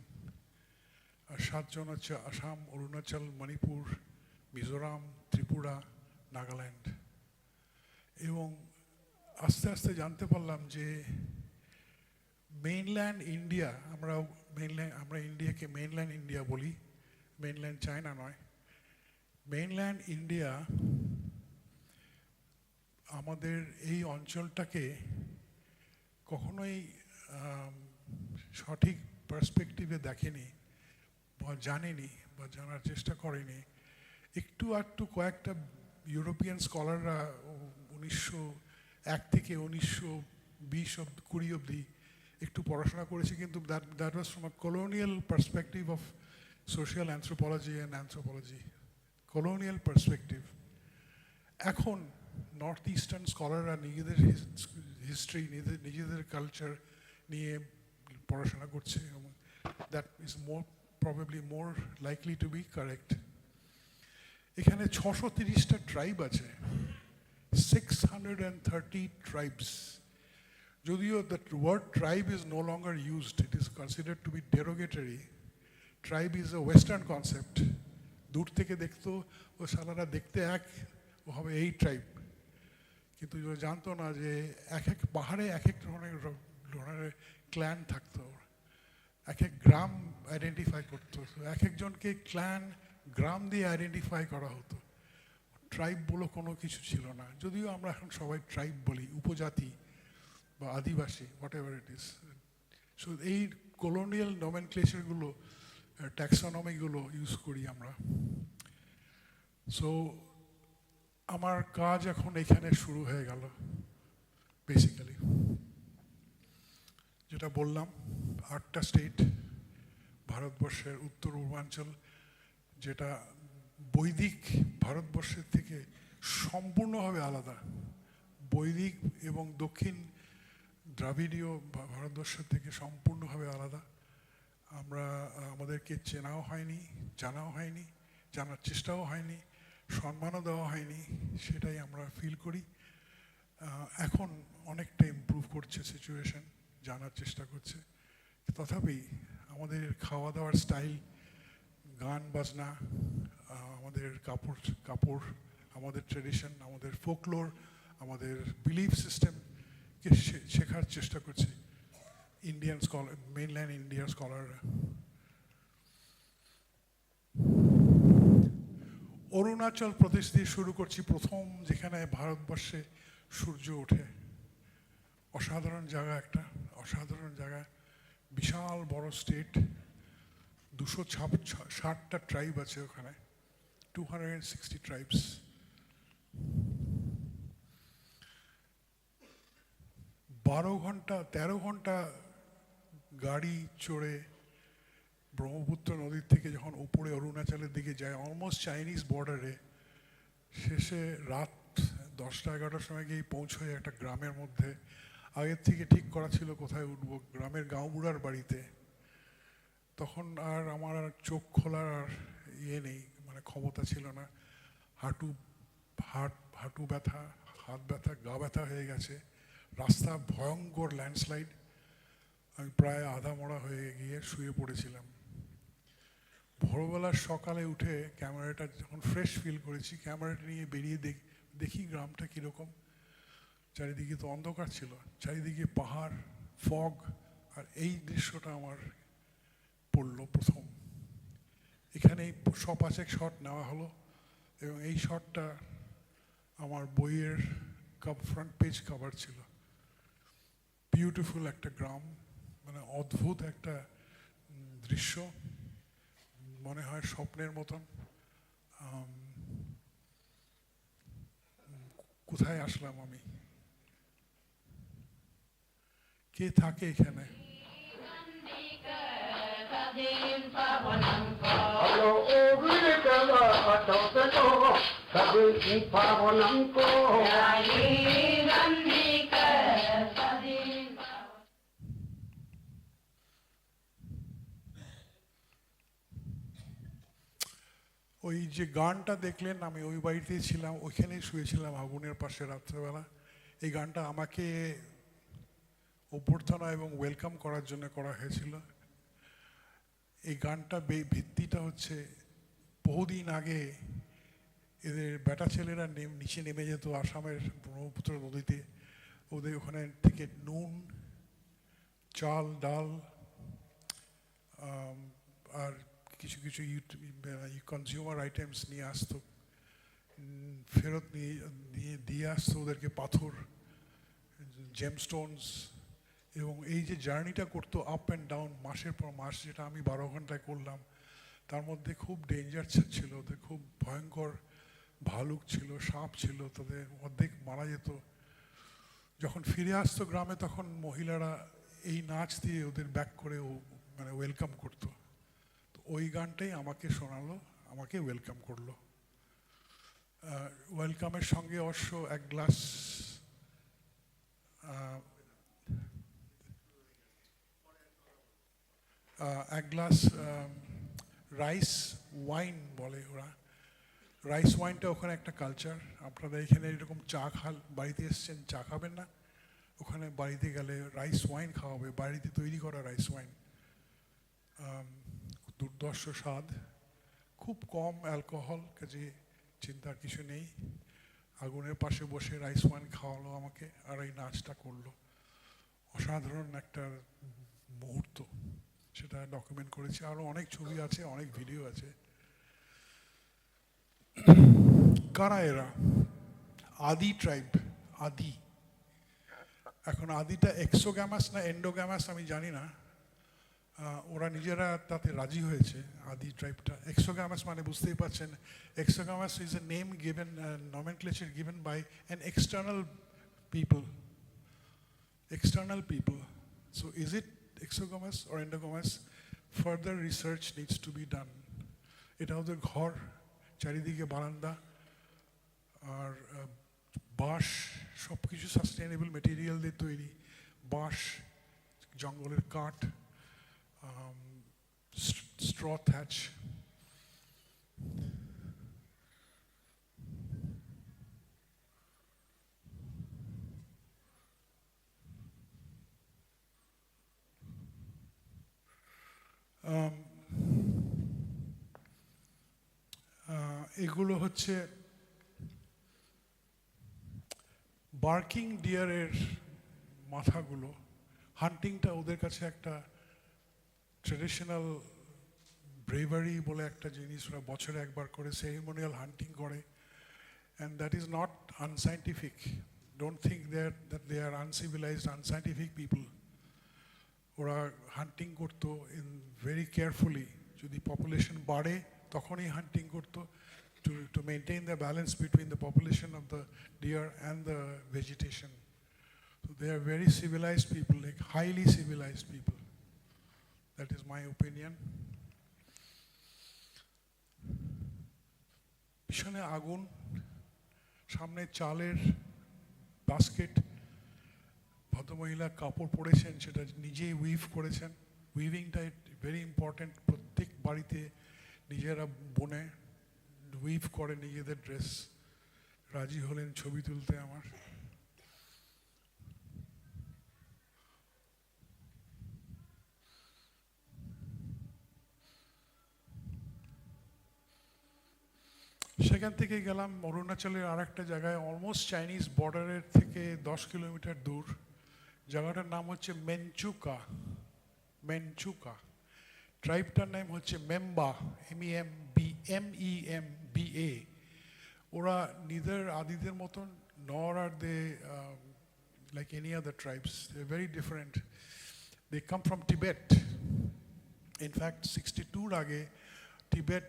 আর 7জন হচ্ছে আসাম, অরুণাচল, মণিপুর, মিজোরাম, ত্রিপুরা, নাগাল্যান্ড। এবং আস্তে আস্তে জানতে পারলাম যে মেইনল্যান্ড ইন্ডিয়া, আমরা ইন্ডিয়াকে মেইনল্যান্ড ইন্ডিয়া বলি, মেইনল্যান্ড চায়না নয়। মেইনল্যান্ড ইন্ডিয়া আমাদের এই অঞ্চলটাকে কখনোই সঠিক পার্সপেক্টিভে দেখেনি বা জানেনি বা জানার চেষ্টা করেনি। একটু আধটু কয়েকটা ইউরোপিয়ান স্কলাররা 1901 থেকে 1920 অবধি একটু পড়াশোনা করেছে, কিন্তু that was from a colonial perspective of social anthropology and anthropology, colonial perspective. এখন নর্থ ইস্টার্ন স্কলাররা নিজেদের হিস্ট্রি, নিজেদের কালচার নিয়ে পড়াশোনা করছে, এবং that is probably more likely to be correct. এখানে 630টা ট্রাইব আছে, 630 ট্রাইবস। যদিও the word tribe is no longer used, it is considered to be derogatory. Tribe is a western concept. দূর থেকে দেখতো ও সালারা দেখতে এক, ও হবে এই ট্রাইব, কিন্তু জানতো না যে এক এক পাহাড়ে এক এক ধরনের ক্ল্যান থাকতো, এক এক গ্রাম আইডেন্টিফাই করতো, এক একজনকে ক্ল্যান, গ্রাম দিয়ে আইডেন্টিফাই করা হতো। ট্রাইব বলে কোনো কিছু ছিল না, যদিও আমরা এখন সবাই ট্রাইব বলি, উপজাতি বা আদিবাসী, whatever it is. So এই কলোনিয়াল নমেনক্লেচারগুলো, ট্যাক্সোনমিগুলো ইউজ করি আমরা। সো আমার কাজ এখন এখানে শুরু হয়ে গেল। বেসিক্যালি যেটা বললাম, 8টা স্টেট, ভারতবর্ষের উত্তর পূর্বাঞ্চল, যেটা বৈদিক ভারতবর্ষের থেকে সম্পূর্ণভাবে আলাদা। বৈদিক এবং দক্ষিণ দ্রাবিড়ীয় ভারতবর্ষের থেকে সম্পূর্ণভাবে আলাদা। আমরা আমাদেরকে চেনাও হয়নি, জানাও হয়নি, জানার চেষ্টাও হয়নি, সম্মানও দেওয়া হয়নি, সেটাই আমরা ফিল করি। এখন অনেকটা ইমপ্রুভ করছে সিচুয়েশন, জানার চেষ্টা করছে। তথাপি আমাদের খাওয়া দাওয়ার স্টাইল, গান বাজনা, আমাদের কাপড়, আমাদের ট্রেডিশন, আমাদের ফোকলোর, আমাদের বিলিফ সিস্টেমকে শেখার চেষ্টা করছে ইন্ডিয়ান স্কলার, মেইনল্যান্ড ইন্ডিয়ার স্কলাররা। অরুণাচল প্রদেশ দিয়ে শুরু করছি, প্রথম যেখানে ভারতবর্ষে সূর্য ওঠে। অসাধারণ জায়গা, একটা অসাধারণ জায়গা, বিশাল বড় স্টেট, 260টা ট্রাইব আছে ওখানে, 260 ট্রাইবস। 13 ঘন্টা গাড়ি চড়ে ব্রহ্মপুত্র নদীর থেকে যখন উপরে অরুণাচলের দিকে যায়, অলমোস্ট চাইনিজ বর্ডারে, শেষে রাত 10টা-11টার সময় গিয়ে পৌঁছয় একটা গ্রামের মধ্যে। আগের থেকে ঠিক করা ছিল কোথায় উঠবো, গ্রামের গাঁওবুড়ার বাড়িতে। তখন আর আমার আর চোখ খোলার আর নেই, মানে ক্ষমতা ছিল না। হাঁটু ব্যথা, হাত ব্যথা, গা ব্যথা হয়ে গেছে। রাস্তা ভয়ঙ্কর ল্যান্ডস্লাইড। আমি প্রায় আধা মরা হয়ে গিয়ে শুয়ে পড়েছিলাম। ভোরবেলার সকালে উঠে ক্যামেরাটা যখন ফ্রেশ ফিল করেছি, ক্যামেরাটা নিয়ে বেরিয়ে দেখি গ্রামটা কীরকম। চারিদিকে তো অন্ধকার ছিল, চারিদিকে পাহাড়, ফগ, আর এই দৃশ্যটা আমার পড়লো প্রথম। এখানেই 100-5 শট নেওয়া হলো, এবং এই শটটা আমার বইয়ের ফ্রন্ট পেজ কভার ছিল। বিউটিফুল একটা গ্রাম, মানে অদ্ভুত একটা দৃশ্য, মনে হয় স্বপ্নের মতন। কোথায় আসলাম আমি? কে থাকে এখানে? ওই যে গানটা দেখলেন, আমি ওই বাড়িতেই ছিলাম, ওইখানেই শুয়েছিলাম আগুনের পাশে রাত্রেবেলা। এই গানটা আমাকে অভ্যর্থনা এবং ওয়েলকাম করার জন্য করা হয়েছিল। এই গানটা ভিত্তিটা হচ্ছে, বহুদিন আগে এদের বেটা ছেলেরা নিচে নেমে যেত আসামের ব্রহ্মপুত্র নদীতে। ওদের ওখানে থেকে নুন, চাল, ডাল, আর কিছু কিছু কনজিউমার আইটেমস নিয়ে আসতো, ফেরত দিয়ে আসতো ওদেরকে পাথর, জেমস্টোনস। এবং এই যে জার্নিটা করতো আপ অ্যান্ড ডাউন মাসের পর মাস, যেটা আমি 12 ঘন্টায় করলাম, তার মধ্যে খুব ডেঞ্জার ছিল, ওদের খুব ভয়ঙ্কর ভালুক ছিল, সাপ ছিল, তাদের অর্ধেক মারা যেত। যখন ফিরে আসতো গ্রামে, তখন মহিলারা এই নাচ দিয়ে ওদের ব্যাক করে মানে ওয়েলকাম করতো। তো ওই গানটাই আমাকে শোনালো, আমাকে ওয়েলকাম করলো। ওয়েলকামের সঙ্গে অবশ্য এক গ্লাস রাইস ওয়াইন বলে ওরা। রাইস ওয়াইনটা ওখানে একটা কালচার। আপনারা এখানে এরকম চা বাড়িতে এসছেন, চা খাবেন না, ওখানে বাড়িতে গেলে রাইস ওয়াইন খাওয়া হবে, বাড়িতে তৈরি করা রাইস ওয়াইন। দুর্ধর্ষ স্বাদ, খুব কম অ্যালকোহল, কাজে চিন্তার কিছু নেই। আগুনের পাশে বসে রাইস ওয়াইন খাওয়ালো আমাকে, আর এই নাচটা করলো। অসাধারণ একটা মুহূর্ত, সেটা ডকুমেন্ট করেছি। আরও অনেক ছবি আছে, অনেক ভিডিও আছে। কারা এরা? আদি ট্রাইব, আদি। এখন আদিটা এক্সোগ্যামাস না এন্ডোগ্যামাস আমি জানি না, ওরা নিজেরা তাতে রাজি হয়েছে। আদি ট্রাইবটা এক্সোগ্যামাস মানে বুঝতেই পারছেন, exogamous is a name given, nomenclature given by an external people. So is it exogamous or endogamous? Further research needs to be done. এটা ওদের ঘর, চারিদিকে বারান্দা, আর বাঁশ সব কিছু সাস্টেনেবল মেটেরিয়াল দিয়ে তৈরি, বাঁশ, জঙ্গলের কাঠ, স্ট্র থ্যাচ। এগুলো হচ্ছে বার্কিং ডিয়ারের মাথাগুলো। হান্টিংটা ওদের কাছে একটা ট্রেডিশনাল ব্রেভারি বলে একটা জিনিস, ওরা বছরে একবার করে সেরিমোনিয়াল হান্টিং করে, and that is not unscientific. Don't think that they are uncivilised, unscientific people. ওরা হান্টিং করতো ইন ভেরি কেয়ারফুলি, যদি পপুলেশন বাড়ে তখনই হান্টিং করতো, to maintain the balance between the population of the deer and the vegetation. So they are very civilized people, like highly civilized people. That is my opinion. পিছনে আগুন, সামনে চালের basket, ভদ্রমহিলা কাপড় পরেছেন, সেটা নিজেই উইভ করেছেন। উইভিংটা ভেরি ইম্পর্টেন্ট, প্রত্যেক বাড়িতে নিজেরা বোনে উইভ করে নিজেদের ড্রেস। রাজি হলেন ছবি তুলতে আমার। সেখান থেকে গেলাম অরুণাচলের আর একটা জায়গায়, অলমোস্ট চাইনিজ বর্ডারের থেকে 10 কিলোমিটার দূর। জায়গাটার নাম হচ্ছে মেনচুকা। মেনচুকা ট্রাইবটার নাম হচ্ছে মেম্বা, MEMBA। ওরা নিদের আদিদের মতন, nor are they like any other tribes. They're very different. They come from Tibet. In fact, 62 আগে টিবেট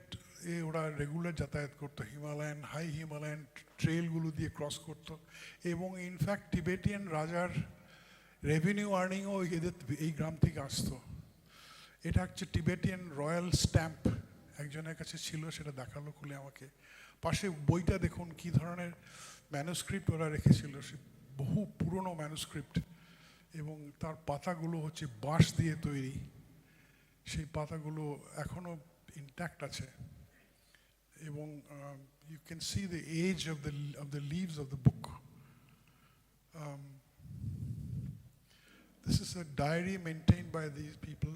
এ ওরা রেগুলার যাতায়াত করতো, হিমালয়ান, হাই হিমালয়ান ট্রেলগুলো দিয়ে ক্রস করতো, এবং ইনফ্যাক্ট টিবেটিয়ান রাজার রেভিনিউ আর্নিংও এদের এই গ্রাম থেকে আসতো। এটা হচ্ছে টিবেটিয়ান রয়্যাল স্ট্যাম্প, একজনের কাছে ছিল, সেটা দেখালো খুলে আমাকে। পাশে বইটা দেখুন কি ধরনের ম্যানুস্ক্রিপ্ট ওরা রেখেছিল, সে বহু পুরনো ম্যানুস্ক্রিপ্ট, এবং তার পাতাগুলো হচ্ছে বাঁশ দিয়ে তৈরি। সেই পাতাগুলো এখনো ইন্ট্যাক্ট আছে, এবং you can see the age of the leaves of the book. This is a diary maintained by these people,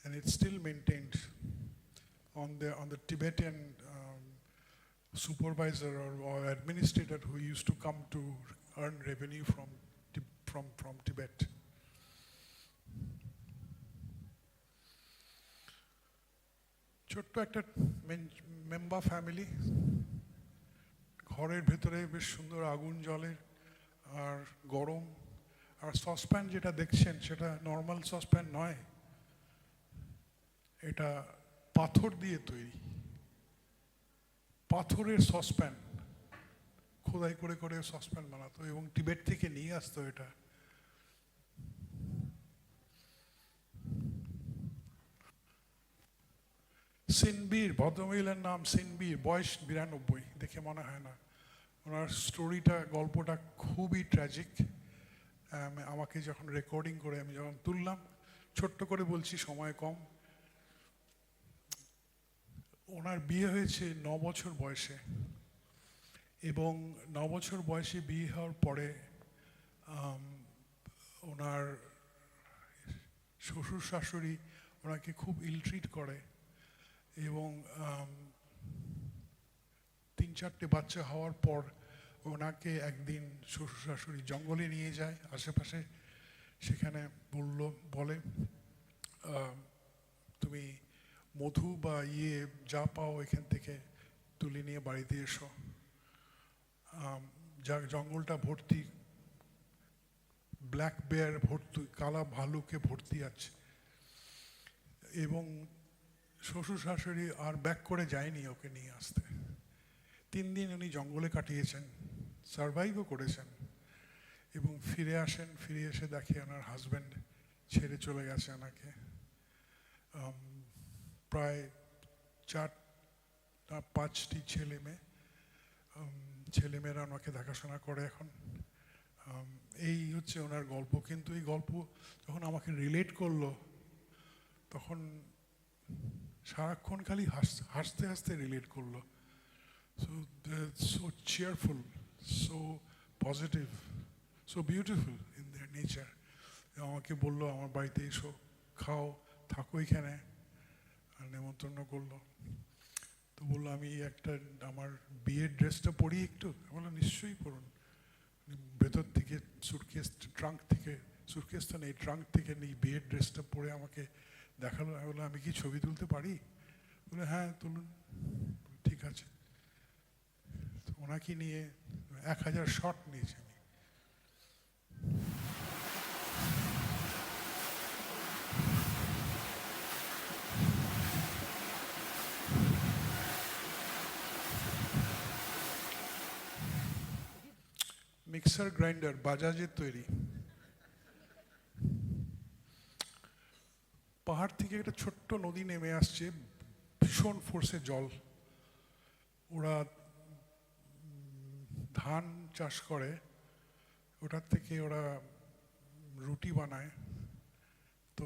and it's still maintained on the Tibetan supervisor or administrator who used to come to earn revenue from Tibet. ছোট্ট একটা Memba family, ঘরের ভেতরে বেশ সুন্দর আগুন জ্বলে আর গরম। আর saucepan যেটা দেখছেন সেটা নর্মাল সসপ্যান নয়, এটা পাথর দিয়ে তৈরি, পাথরের সসপ্যান, খোদাই করে করে সসপ্যান বানাতো এবং টিবেট থেকে নিয়ে আসতো এটা। সিনবীর, ভদ্রমহিলার নাম সিনবীর, বয়স 92, দেখে মনে হয় না। ওনার স্টোরিটা, গল্পটা খুবই ট্র্যাজিক। আমাকে যখন রেকর্ডিং করে আমি যখন তুললাম, ছোট্ট করে বলছি, সময় কম। ওনার বিয়ে হয়েছে 9 বছর বয়সে, এবং 9 বছর বয়সে বিয়ে হওয়ার পরে ওনার শ্বশুর শাশুড়ি ওনাকে খুব ইলট্রিট করে, এবং 3-4টে বাচ্চা হওয়ার পর ওনাকে একদিন শ্বশুর শাশুড়ি জঙ্গলে নিয়ে যায় আশেপাশে। সেখানে বলে তুমি মধু বা যা পাও এখান থেকে তুলে নিয়ে বাড়িতে এসো। জঙ্গলটা ভর্তি ব্ল্যাক বেয়ার ভর্তি, কালা ভালুকে ভর্তি আছে, এবং শ্বশুর শাশুড়ি আর ব্যাক করে যায়নি ওকে নিয়ে আসতে। 3 দিন উনি জঙ্গলে কাটিয়েছেন, সারভাইভও করেছেন, এবং ফিরে আসেন। ফিরে এসে দেখে ওনার হাজব্যান্ড ছেড়ে চলে গেছে ওনাকে। প্রায় 4-5টি ছেলে মেয়ে। ছেলেমেয়েরা ওনাকে দেখাশোনা করে এখন। এই হচ্ছে ওনার গল্প। কিন্তু এই গল্প যখন আমাকে রিলেট করলো তখন সারাক্ষণ খালি হাসতে হাসতে রিলেট করলো। So so cheerful, so positive, so beautiful in their nature. আমাকে বললো আমার বাড়িতে এসো, খাও, থাকো এখানে, আর নেমন্তন্ন করলো। তো বললো আমি একটা আমার বিয়ের ড্রেসটা পরি একটু। আমি বললাম নিশ্চয়ই পরুন। ভেতর থেকে সুটকেস ট্রাঙ্ক থেকে, সুটকেস তো নেই, ট্রাঙ্ক থেকে নেই বিয়ের ড্রেসটা পরে আমাকে দেখালো। আমি বললাম আমি কি ছবি তুলতে পারি? বলে হ্যাঁ তুলুন। ঠিক আছে। তো ওনাকে নিয়ে 1000 শট নিয়েছি আমি। মিক্সার গ্রাইন্ডার বাজাজের তৈরি। পাহাড় থেকে একটা ছোট্ট নদী নেমে আসছে, ভীষণ ফোর্সে জল। ওরা ধান চাষ করে, ওটার থেকে ওরা রুটি বানায়। তো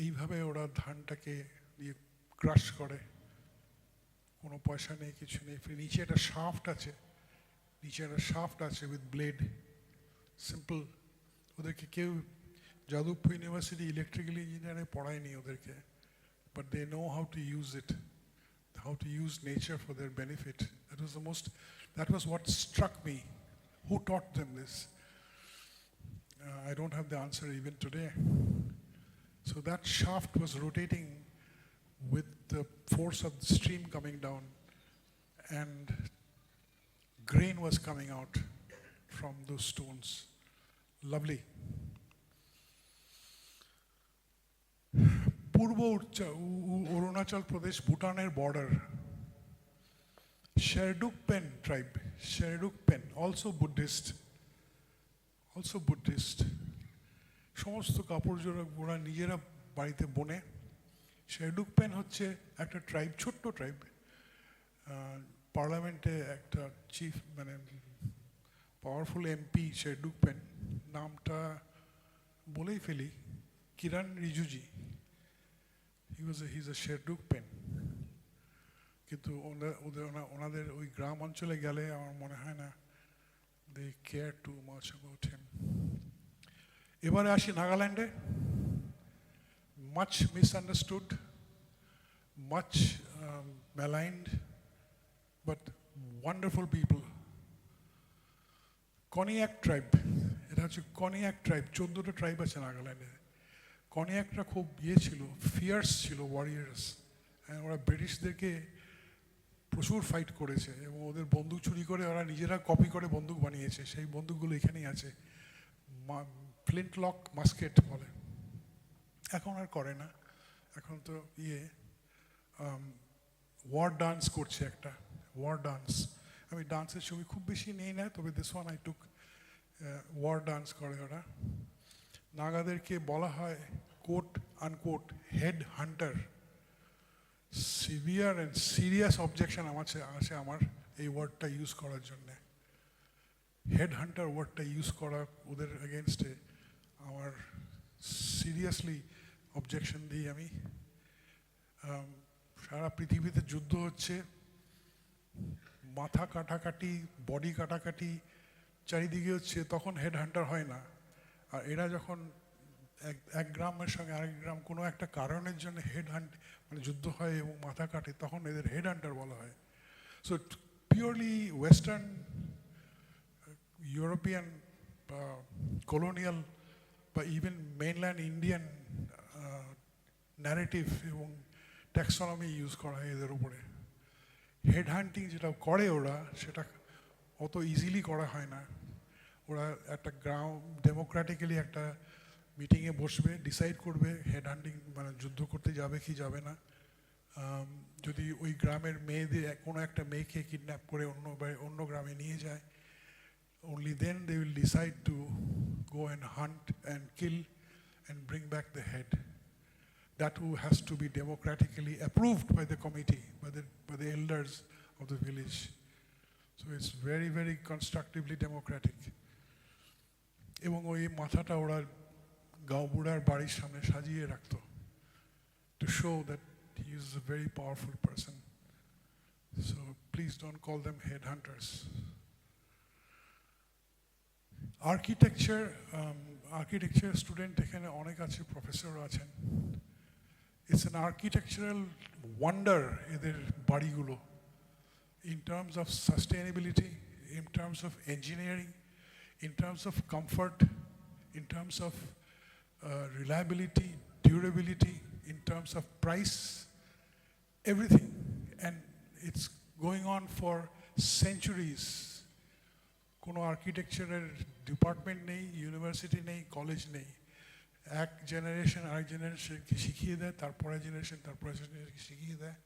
এইভাবে ওরা ধানটাকে দিয়ে ক্রাশ করে, কোনো পয়সা নেই, কিছু নেই। নিচে একটা শাফট আছে, নিচে একটা শাফট আছে উইথ ব্লেড, সিম্পল। ওদেরকে কেউ যাদবপুর ইউনিভার্সিটি ইলেকট্রিক্যাল ইঞ্জিনিয়ারে পড়ায়নি ওদেরকে, but they know how to use it, how to use nature for their benefit. That was what struck me. Who taught them this? I don't have the answer even today. So that shaft was rotating with the force of the stream coming down, and grain was coming out from those stones. Lovely. পূর্ব অরুণাচল প্রদেশ ভুটানের border, Sherdukpen tribe, Sherdukpen also Buddhist, সমস্ত কাপড় জোড়া ওরা নিজেরা বাড়িতে বোনে। শেরডুকপেন হচ্ছে একটা ট্রাইব, ছোট্ট ট্রাইব। পার্লামেন্টে একটা চিফ মানে পাওয়ারফুল এমপি শেরডুকপেন, নামটা বলেই ফেলি, কিরণ রিজুজি। he's a Sherdukpen. কিন্তু ওনাদের ওই গ্রাম অঞ্চলে গেলে আমার মনে হয় না they care too much about him. এবারে আসি নাগাল্যান্ডে। much misunderstood, much maligned, but wonderful people. Konyak tribe, এটা হচ্ছে কনিয়াক ট্রাইব। 14টা ট্রাইব আছে নাগাল্যান্ডে। কনিয়াকরা খুব ছিল, ফিয়ার্স ছিল, ওয়ারিয়ার্স। ওরা ব্রিটিশদেরকে প্রচুর ফাইট করেছে এবং ওদের বন্দুক চুরি করে ওরা নিজেরা কপি করে বন্দুক বানিয়েছে। সেই বন্দুকগুলো এখানেই আছে, ফ্লিন্ট লক মাস্কেট বলে। এখন আর করে না, এখন তো ওয়ার ডান্স করছে একটা, ওয়ার ডান্স। আমি ডান্সের ছবি খুব বেশি নেই না, তবে this one I took. War dance করে ওরা। নাগাদেরকে বলা হয় quote unquote head hunter. Severe and serious objection আছে আমার এই ওয়ার্ডটা ইউজ করার জন্যে। হেড হান্টার ওয়ার্ডটা ইউজ করা ওদের এগেনস্টে আমার সিরিয়াসলি অবজেকশন দিই আমি। সারা পৃথিবীতে যুদ্ধ হচ্ছে, মাথা কাটাকাটি, বডি কাটাকাটি চারিদিকে হচ্ছে, তখন হেড হান্টার হয় না। আর এরা যখন এক গ্রামের সঙ্গে আরেক গ্রাম কোনো একটা কারণের জন্য মানে যুদ্ধ হয় এবং মাথা কাটে, তখন এদের হেড হান্টার বলা হয়। সো পিওরলি ওয়েস্টার্ন ইউরোপিয়ান বা কলোনিয়াল বা ইভেন মেইনল্যান্ড ইন্ডিয়ান ন্যারেটিভ এবং ট্যাক্সোনমি ইউজ করা হয় এদের উপরে। হেড হান্টিং যেটা করে ওরা, সেটা অত ইজিলি করা হয় না। ওরা একটা গ্রাম ডেমোক্রেটিক্যালি একটা মিটিংয়ে বসবে, ডিসাইড করবে হেড হান্টিং মানে যুদ্ধ করতে যাবে কি যাবে না। যদি ওই গ্রামের মেয়েদের কোনো একটা মেয়েকে কিডন্যাপ করে অন্য গ্রামে নিয়ে যায়, only then they will decide to go and hunt and kill and bring back the head. That who has to be democratically approved by the committee, by the elders of the village. So it's very very constructively Democratic. এবং ওই মাথাটা ওরা গাঁওবুড়ার বাড়ির সামনে সাজিয়ে রাখতো to show that he is a very powerful person. So please don't call them headhunters. Architecture student এখানে অনেক আছে, প্রফেসর আছেন। It's an architectural wonder এদের বাড়িগুলো, in terms of sustainability, in terms of engineering, in terms of comfort, in terms of reliability, durability, in terms of price, everything. And it's going on for centuries. কোনো আর্কিটেকচারের department নেই, university নেই, college নেই। এক generation আরেক জেনারেশনকে শিখিয়ে দেয়, তারপরে জেনারেশন তারপরে জেনারেশনকে শিখিয়ে দেয়।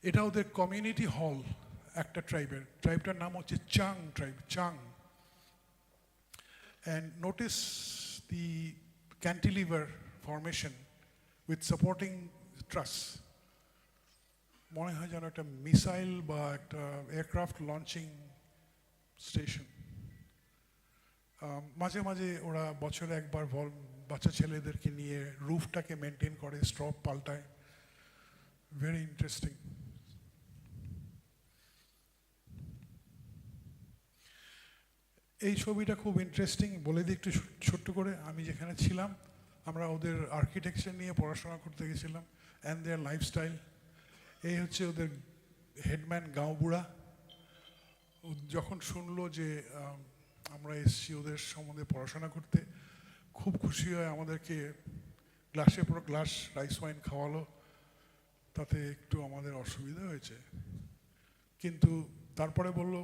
এটা ওদের কমিউনিটি হল একটা ট্রাইবটার নাম হচ্ছে Chang tribe, Chang. And notice the cantilever formation with supporting truss. মনে হয় যেন একটা মিসাইল বা একটা এয়ারক্রাফট লঞ্চিং স্টেশন। মাঝে মাঝে ওরা বছরে একবার বাচ্চা ছেলেদেরকে নিয়ে রুফটাকে মেনটেন করে, স্ট্রপ পাল্টায়। Very interesting. এই ছবিটা খুব ইন্টারেস্টিং, বলে দিই একটু ছোট্ট করে। আমি যেখানে ছিলাম আমরা ওদের আর্কিটেকচার নিয়ে পড়াশোনা করতে গেছিলাম, অ্যান্ড দেয়ার লাইফস্টাইল। এই হচ্ছে ওদের হেডম্যান গাঁওবুড়া। যখন শুনলো যে আমরা এসেছি ওদের সম্বন্ধে পড়াশোনা করতে, খুব খুশি হয়, আমাদেরকে গ্লাসের পর গ্লাস রাইস ওয়াইন খাওয়ালো। তাতে একটু আমাদের অসুবিধা হয়েছে, কিন্তু তারপরে বলল,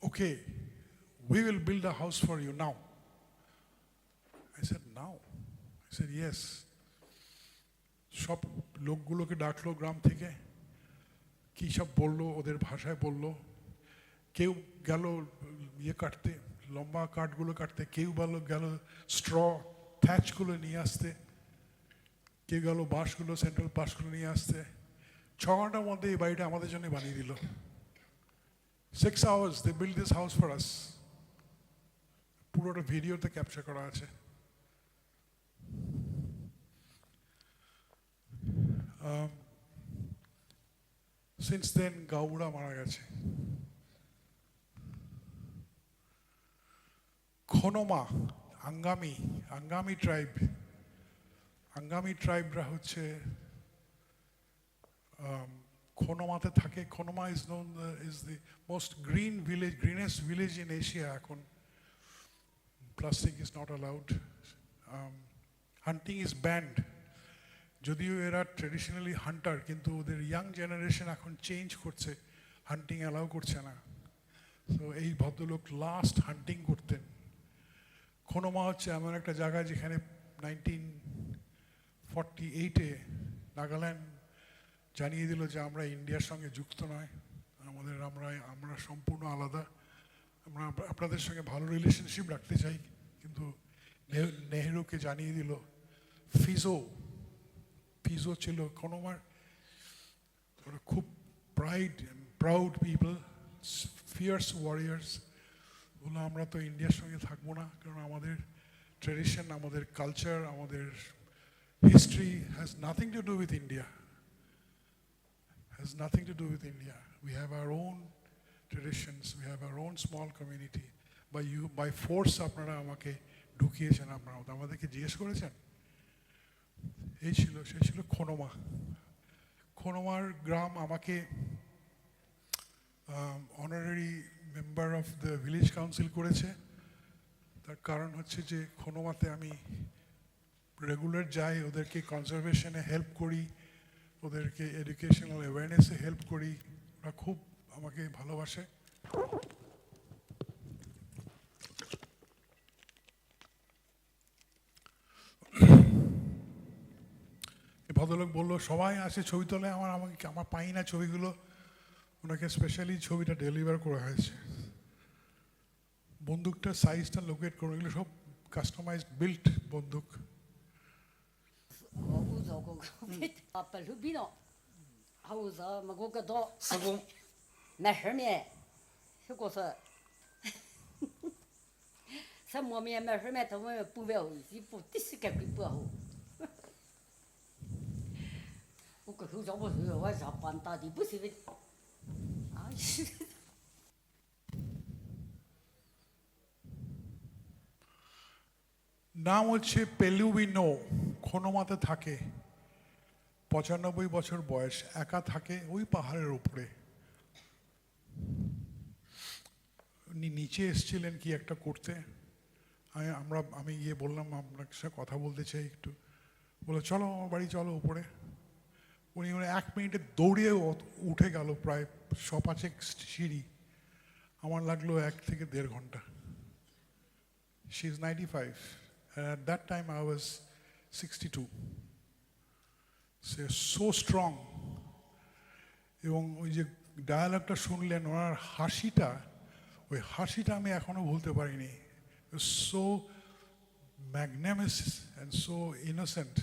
okay, we will build a house for you now. I said, now? I said, yes. সব লোকগুলোকে ডাকলো গ্রাম থেকে, কী সব বললো, ওদের ভাষায় বললো। কেউ গেল ইয়ে কাটতে, লম্বা কাঠগুলো কাটতে, কেউ গেল স্ট্র থ্যাচগুলো নিয়ে আসতে, কেউ গেল বাঁশগুলো, সেন্ট্রাল বাঁশগুলো নিয়ে আসতে। 6 ঘন্টার মধ্যে এই বাড়িটা আমাদের জন্য বানিয়ে দিল। 6 hours they built this house for us. পুরোটা ভিডিওতে ক্যাপচার করা আছে। Since then গাঁওবুড়া মারা গেছে। খোনোমা, আঙ্গামি ট্রাইবরা হচ্ছে খোনোমাতে থাকে। Khonoma is the most greenest village in Asia এখন। Plastic is not allowed. Hunting is banned. যদিও এরা ট্রেডিশনালি হান্টার, কিন্তু ওদের ইয়াং জেনারেশন এখন চেঞ্জ করছে, হান্টিং অ্যালাউ করছে না। তো এই ভদ্রলোক লাস্ট হান্টিং করতেন। খোনোমা হচ্ছে এমন একটা জায়গা যেখানে 1948-এ নাগাল্যান্ড জানিয়ে দিল যে আমরা ইন্ডিয়ার সঙ্গে যুক্ত নয়, আমরা সম্পূর্ণ আলাদা, আমরা আপনাদের সঙ্গে ভালো রিলেশনশিপ রাখতে চাই। কিন্তু নেহেরুকে জানিয়ে দিল। ফিজো ছিল খোনোমার, ওরা খুব প্রাউড পিপল, ফিয়ার্স ওয়ারিয়ার্স। বললো আমরা তো ইন্ডিয়ার সঙ্গে থাকবো না, কারণ আমাদের ট্রেডিশন, আমাদের কালচার, আমাদের history has nothing to do with India. Has nothing to do with India. We have our own traditions, we have our own small community. By force আপনারা আমাকে ঢুকিয়েছেন, আপনারা আমাদেরকে জিজ্ঞেস করেছেন। সে ছিল খোনোমার গ্রাম। আমাকে honorary member of the village council করেছে। তার কারণ হচ্ছে যে খোনোমাতে আমি রেগুলার যাই, ওদেরকে কনজারভেশনে হেল্প করি, ওদেরকে এডুকেশনাল অ্যাওয়ারনেসে হেল্প করি। ওরা খুব আমাকে ভালোবাসে। ভদ্রলোক বললো সবাই আসে ছবি তোলে, আমার পাই না ছবিগুলো। ওনাকে স্পেশালি ছবিটা ডেলিভার করা হয়েছে। বন্দুকটার সাইজটা লোকেট করে, এগুলো সব কাস্টমাইজড বিল্ট বন্দুক। Papa Lubino, hausa magoga do Sagong 买盒面，是过说，什么面买盒面，他们不要，一不第四个不好。我个口罩不是我上班打的，不是的。啊，是。নাম হচ্ছে পেলুবিনো, খোনোমাতে থাকে, 95 বছর বয়স, একা থাকে ওই পাহাড়ের উপরে। উনি নিচে এসেছিলেন কি একটা করতে, আমি গিয়ে বললাম আপনার সাথে কথা বলতে চাই একটু। বলে চলো আমার বাড়ি, চলো উপরে। উনি 1 মিনিটে দৌড়িয়ে উঠে গেল প্রায় 100-5 সিঁড়ি। আমার লাগলো 1 থেকে 1.5 ঘন্টা। She is 95 and at that time I was 62. So strong. এবং ওই যে ডায়ালগটা শুনলেন ওনার হাসিটা, ওই হাসিটা আমি এখনো ভুলতে পারিনি। So magnanimous and so innocent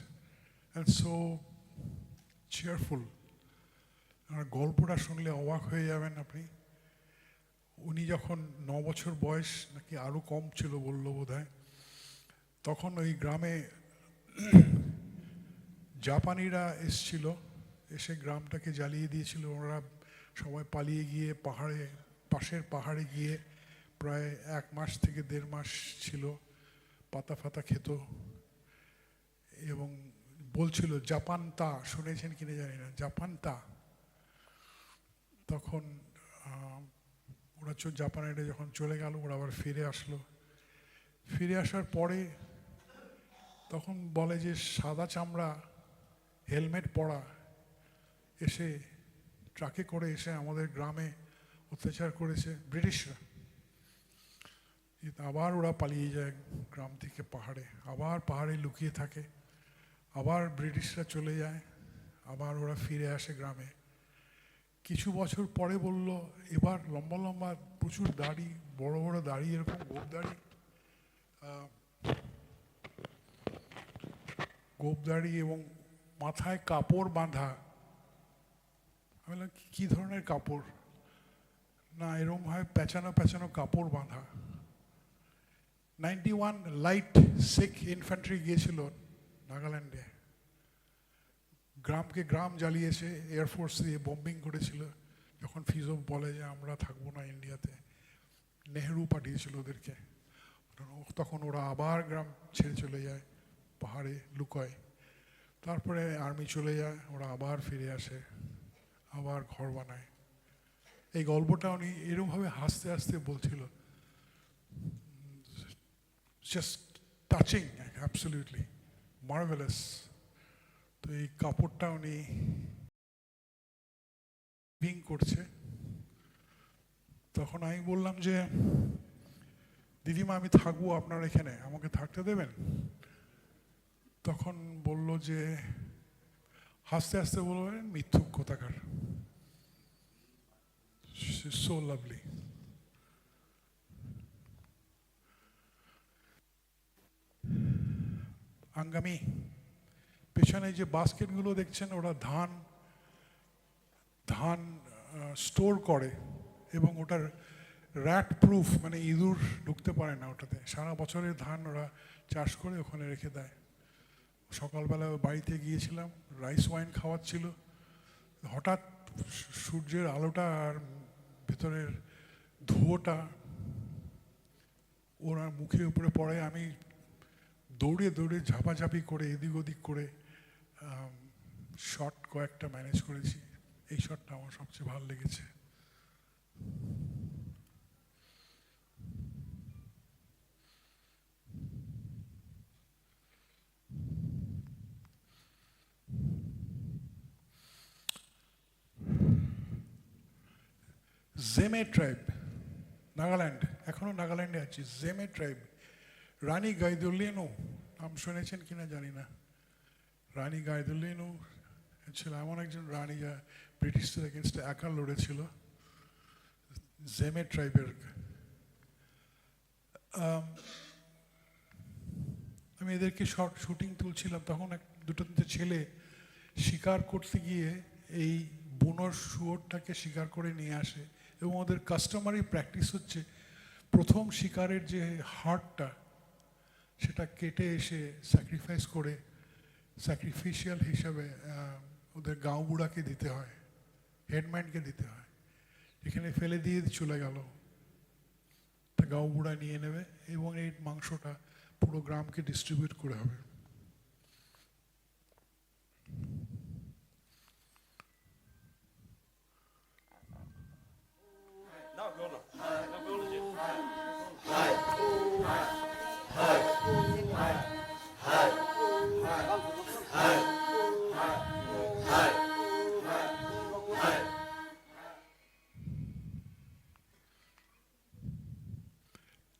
and so cheerful. আর গল্পটা শুনলে অবাক হয়ে যাবেন আপনি। উনি যখন 9 বছর বয়স নাকি আরও কম ছিল বললো বোধহয়, তখন ওই গ্রামে জাপানিরা এসছিল, এসে গ্রামটাকে জ্বালিয়ে দিয়েছিল। ওরা সবাই পালিয়ে গিয়ে পাশের পাহাড়ে গিয়ে প্রায় 1 মাস থেকে 1.5 মাস ছিল, পাতা ফাতা খেত এবং বলছিল জাপান তা, শুনেছেন কিনা জানি না, জাপান তা। তখন ওরা জাপানিরা যখন চলে গেল ওরা আবার ফিরে আসলো। ফিরে আসার পরে তখন বলে যে সাদা চামড়া হেলমেট পরা এসে ট্রাকে করে এসে আমাদের গ্রামে অত্যাচার করেছে ব্রিটিশরা। আবার ওরা পালিয়ে যায় গ্রাম থেকে পাহাড়ে, আবার পাহাড়ে লুকিয়ে থাকে, আবার ব্রিটিশরা চলে যায়, আবার ওরা ফিরে আসে গ্রামে। কিছু বছর পরে বলল এবার লম্বা লম্বা প্রচুর দাড়ি, বড় বড় দাড়ি, এরকম গোপ দাড়ি এবং মাথায় কাপড় বাঁধা। আমি বললাম কি ধরনের কাপড়? না এরকম হয় পেঁচানো পেঁচানো কাপড় বাঁধা। 91 লাইট শিখ ইনফ্যান্ট্রি গিয়েছিল নাগাল্যান্ডে, গ্রামকে গ্রাম জ্বালিয়েছে, এয়ারফোর্স দিয়ে বম্বিং করেছিল। যখন ফিজো বলে যে আমরা থাকবো না ইন্ডিয়াতে, নেহেরু পাঠিয়েছিল ওদেরকে, তখন ওরা আবার গ্রাম ছেড়ে চলে যায়, পাহাড়ে লুকায়। তারপরে আর্মি চলে যায়, ওরা আবার ফিরে আসে, আবার ঘর বানায়। এই গল্পটা উনি এরকমভাবে হাসতে হাসতে বলছিল, জাস্ট টাচিং, অ্যাবসলিউটলি মার্ভেলাস। তো এই কাপড়টা উনি বিং করছে। তখন আমি বললাম যে দিদিমা আমি থাকবো আপনার এখানে, আমাকে থাকতে দেবেন? তখন বলল যে হাসতে হাসতে বলবেন মিথ্যুক কোথাকার। So lovely. আঙ্গামি পেছনে যে বাস্কেটগুলো দেখছেন ওরা ধান স্টোর করে এবং ওটার র্যাট প্রুফ, মানে ইঁদুর ঢুকতে পারে না ওটাতে। সারা বছরের ধান ওরা চাষ করে ওখানে রেখে দেয়। সকালবেলা বাড়িতে গিয়েছিলাম, রাইস ওয়াইন খাওয়াচ্ছিল, হঠাৎ সূর্যের আলোটা আর ভেতরের ধুয়োটা ওনার মুখের উপরে পড়ে। আমি দৌড়ে দৌড়ে ঝাপাঝাপি করে এদিক ওদিক করে শট কয়েকটা ম্যানেজ করেছি। এই শটটা আমার সবচেয়ে ভালো লেগেছে। জেমে ট্রাইব, নাগাল্যান্ড, এখনো নাগাল্যান্ডে আছি। জেমে ট্রাইব, রানী গাইদুলিনো নাম শুনেছেন কিনা জানি না। রানী গাইদুলিনো ছিল এমন একজন রানী যা ব্রিটিশদের এগেনস্টে একা লড়েছিল। জেমে ট্রাইবের আমি এদেরকে শুটিং তুলছিলাম, তখন দুটো তিনটে ছেলে শিকার করতে গিয়ে এই বুনোর শুয়োরটাকে শিকার করে নিয়ে আসে, এবং ওদের কাস্টমারি প্র্যাকটিস হচ্ছে প্রথম শিকারের যে হাড়টা সেটা কেটে এসে স্যাক্রিফাইস করে স্যাক্রিফিশিয়াল হিসাবে ওদের গাঁও বুড়াকে দিতে হয়, হেডম্যানকে দিতে হয়। এখানে ফেলে দিয়ে চলে গেল, তা গাঁও বুড়া নিয়ে নেবে এবং এই মাংসটা পুরো গ্রামকে ডিস্ট্রিবিউট করে হবে।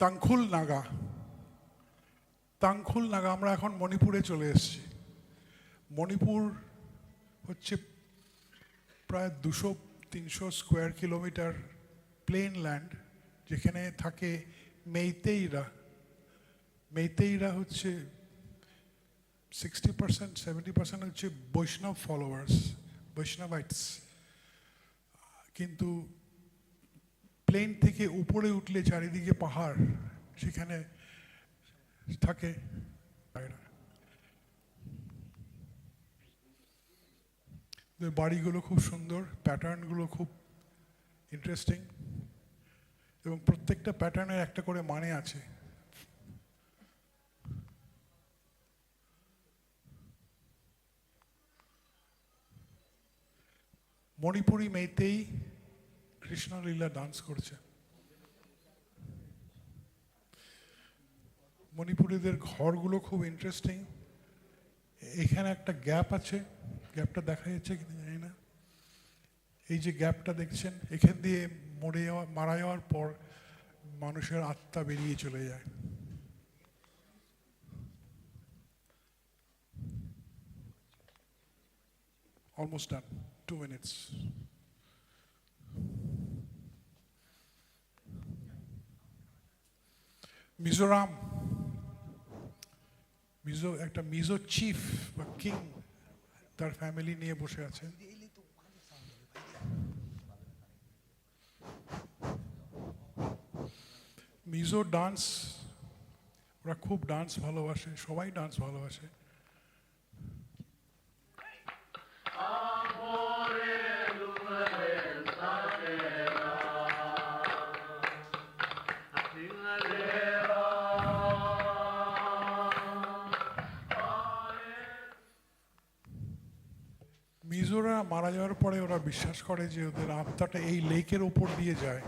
তাংখুল নাগা, তাংখুল নাগা। আমরা এখন মণিপুরে চলে এসেছি। মণিপুর হচ্ছে প্রায় 200-300 স্কোয়ার কিলোমিটার প্লেন ল্যান্ড, যেখানে থাকে মেইতেইরা। মেইতেইরা হচ্ছে 60%-70% হচ্ছে বৈষ্ণব ফলোয়ার্স, বৈষ্ণবাইটস। কিন্তু প্লেন থেকে উপরে উঠলে চারিদিকে পাহাড়, সেখানে থাকে বাড়িগুলো খুব সুন্দর, প্যাটার্নগুলো খুব ইন্টারেস্টিং এবং প্রত্যেকটা প্যাটার্নের একটা করে মানে আছে। মণিপুরি মেয়েতেই কৃষ্ণলীলা ডান্স করছে। মণিপুরীদের ঘরগুলো খুব ইন্টারেস্টিং। এখানে একটা গ্যাপ আছে, গ্যাপটা দেখা যাচ্ছে কি জানি না। এই যে গ্যাপটা দেখছেন, এখান দিয়ে মারা যাওয়ার পর মানুষের আত্মা বেরিয়ে চলে যায়। Almost done. 2 minutes. মিজোরাম, একটা মিজো চিফ বা কিং তার ফ্যামিলি নিয়ে বসে আছে। মিজো ডান্স, ওরা খুব ডান্স ভালোবাসে, সবাই ডান্স ভালোবাসে। মিজোরা মারা যাওয়ার পরে ওরা বিশ্বাস করে যে ওদের আত্মাটা এই লেকের ওপর দিয়ে যায়,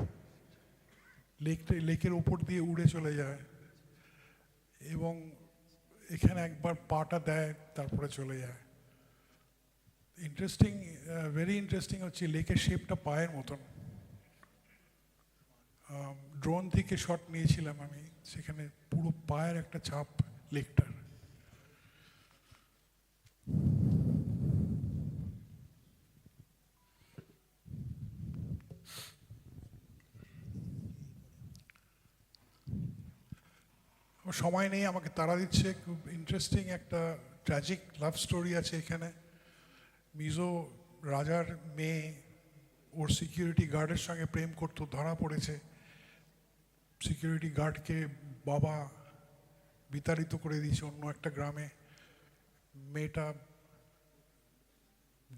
লেকের ওপর দিয়ে উড়ে চলে যায় এবং এখানে একবার পাটা দেয়, তারপরে চলে যায়। ইন্টারেস্টিং, ভেরি ইন্টারেস্টিং হচ্ছে লেকের শেপটা পায়ের মতন। ড্রোন থেকে শট নিয়েছিলাম আমি, সেখানে পুরো পায়ের একটা ছাপ লেকটার। সময় নেই, আমাকে তাড়া দিচ্ছে। খুব ইন্টারেস্টিং একটা ট্র্যাজিক লাভ স্টোরি আছে এখানে। মিজো রাজার মেয়ে ওর সিকিউরিটি গার্ডের সঙ্গে প্রেম করতো, ধরা পড়েছে। সিকিউরিটি গার্ডকে বাবা বিতাড়িত করে দিয়েছে অন্য একটা গ্রামে। মেয়েটা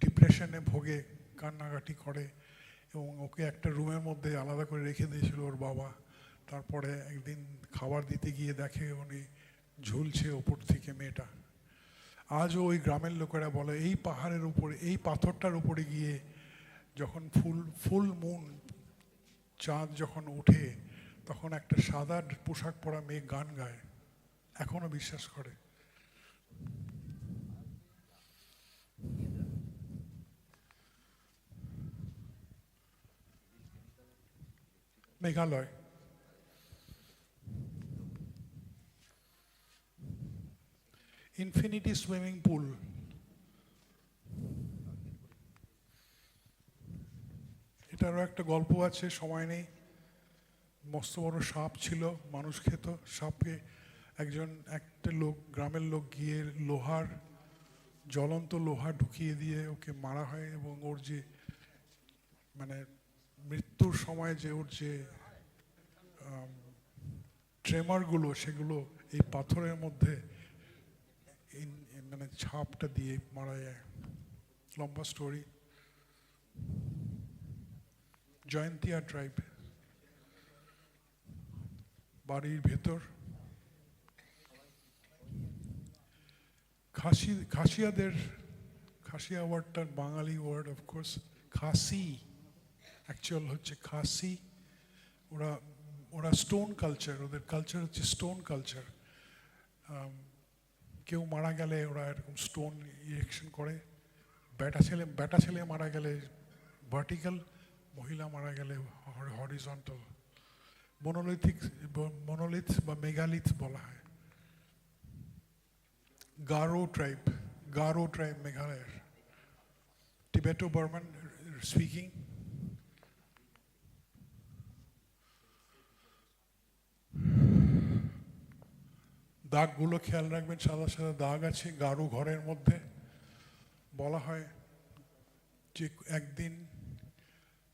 ডিপ্রেশনে ভোগে, কান্নাকাটি করে এবং ওকে একটা রুমের মধ্যে আলাদা করে রেখে দিয়েছিল ওর বাবা। তারপরে একদিন খাবার দিতে গিয়ে দেখে উনি ঝুলছে ওপর থেকে মেয়েটা। আজও ওই গ্রামের লোকেরা বলে এই পাহাড়ের উপরে, এই পাথরটার উপরে গিয়ে যখন ফুল মুন, চাঁদ যখন ওঠে, তখন একটা সাদা পোশাক পরা মেয়ে গান গায়, এখনো বিশ্বাস করে। Meghalaya, infinity swimming pool. এটারও একটা গল্প আছে, সময় নেই। মস্ত বড় সাপ ছিল, মানুষ খেত। সাপকে একটা লোক, গ্রামের লোক গিয়ে জ্বলন্ত লোহা ঢুকিয়ে দিয়ে ওকে মারা হয় এবং ওর যে মানে মৃত্যুর সময় যে ওর যে ট্রেমারগুলো সেগুলো এই পাথরের মধ্যে মানে ছাপটা দিয়ে মারা যায়। লম্বা স্টোরি। জয়ন্তিয়া ট্রাইব, বাড়ির ভেতর। খাসিয়া ওয়ার্ডটার বাঙালি ওয়ার্ড অফকোর্স খাসি, অ্যাকচুয়াল হচ্ছে খাসি। ওরা ওরা স্টোন কালচার, ওদের কালচার হচ্ছে স্টোন কালচার। কেউ মারা গেলে ওরা এরকম স্টোন ইরেকশন করে। বেটা ছেলে মারা গেলে ভার্টিক্যাল, মহিলা মারা গেলে হরিজন্টাল। মনোলিথ বা মেগালিথ বলা হয়। গারো ট্রাইব মেঘালয়ের, টিবেটো বার্মান স্পিকিং। দাগগুলো খেয়াল রাখবেন, সাদা সাদা দাগ আছে গারো ঘরের মধ্যে। বলা হয় যে একদিন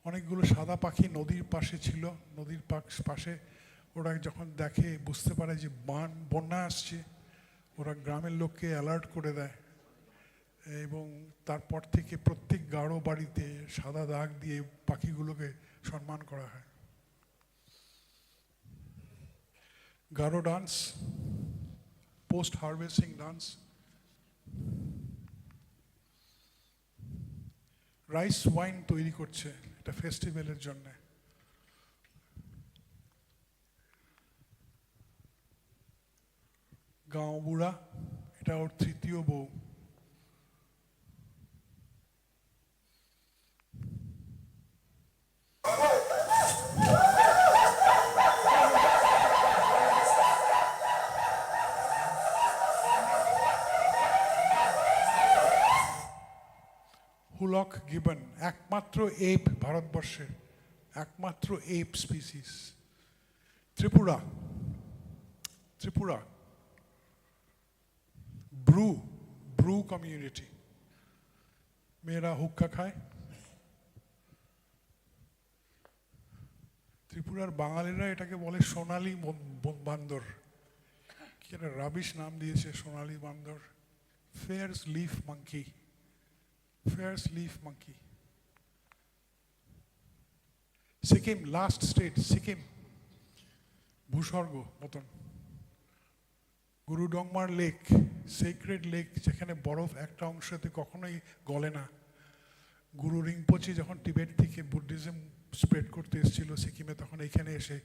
অনেকগুলো সাদা পাখি নদীর পাশে ছিল, নদীর পাশে ওরা যখন দেখে বুঝতে পারে যে বন্যা আসছে, ওরা গ্রামের লোককে অ্যালার্ট করে দেয় এবং তারপর থেকে প্রত্যেক গাঢ় বাড়িতে সাদা দাগ দিয়ে পাখিগুলোকে সম্মান করা হয়। গাঢ় dance, post harvesting dance. Rice wine তৈরি করছে এটা ফেস্টিভ্যালের জন্য। গাঁও বুড়া, এটা ওর তৃতীয় বউ। হুলক গিবন, একমাত্র এপ ভারতবর্ষের, একমাত্র app species. Tripura Bru community, মেয়েরা হুক্কা খায়। ত্রিপুরার বাঙালিরা এটাকে বলে সোনালী বান্দর, কি একটা রাবিশ নাম দিয়েছে সোনালী বান্দর। Phayre's leaf monkey. Sikkim, last state Sikkim, ভূস্বর্গ মতন। গুরুডংমার লেক, সেক্রেড লেক, যেখানে বরফ একটা অংশতে কখনোই গলে না। গুরু রিংপোচি যখন টিবেট থেকে বুদ্ধিজম স্প্রেড করতে এসেছিল সিকিমে, তখন এখানে এসে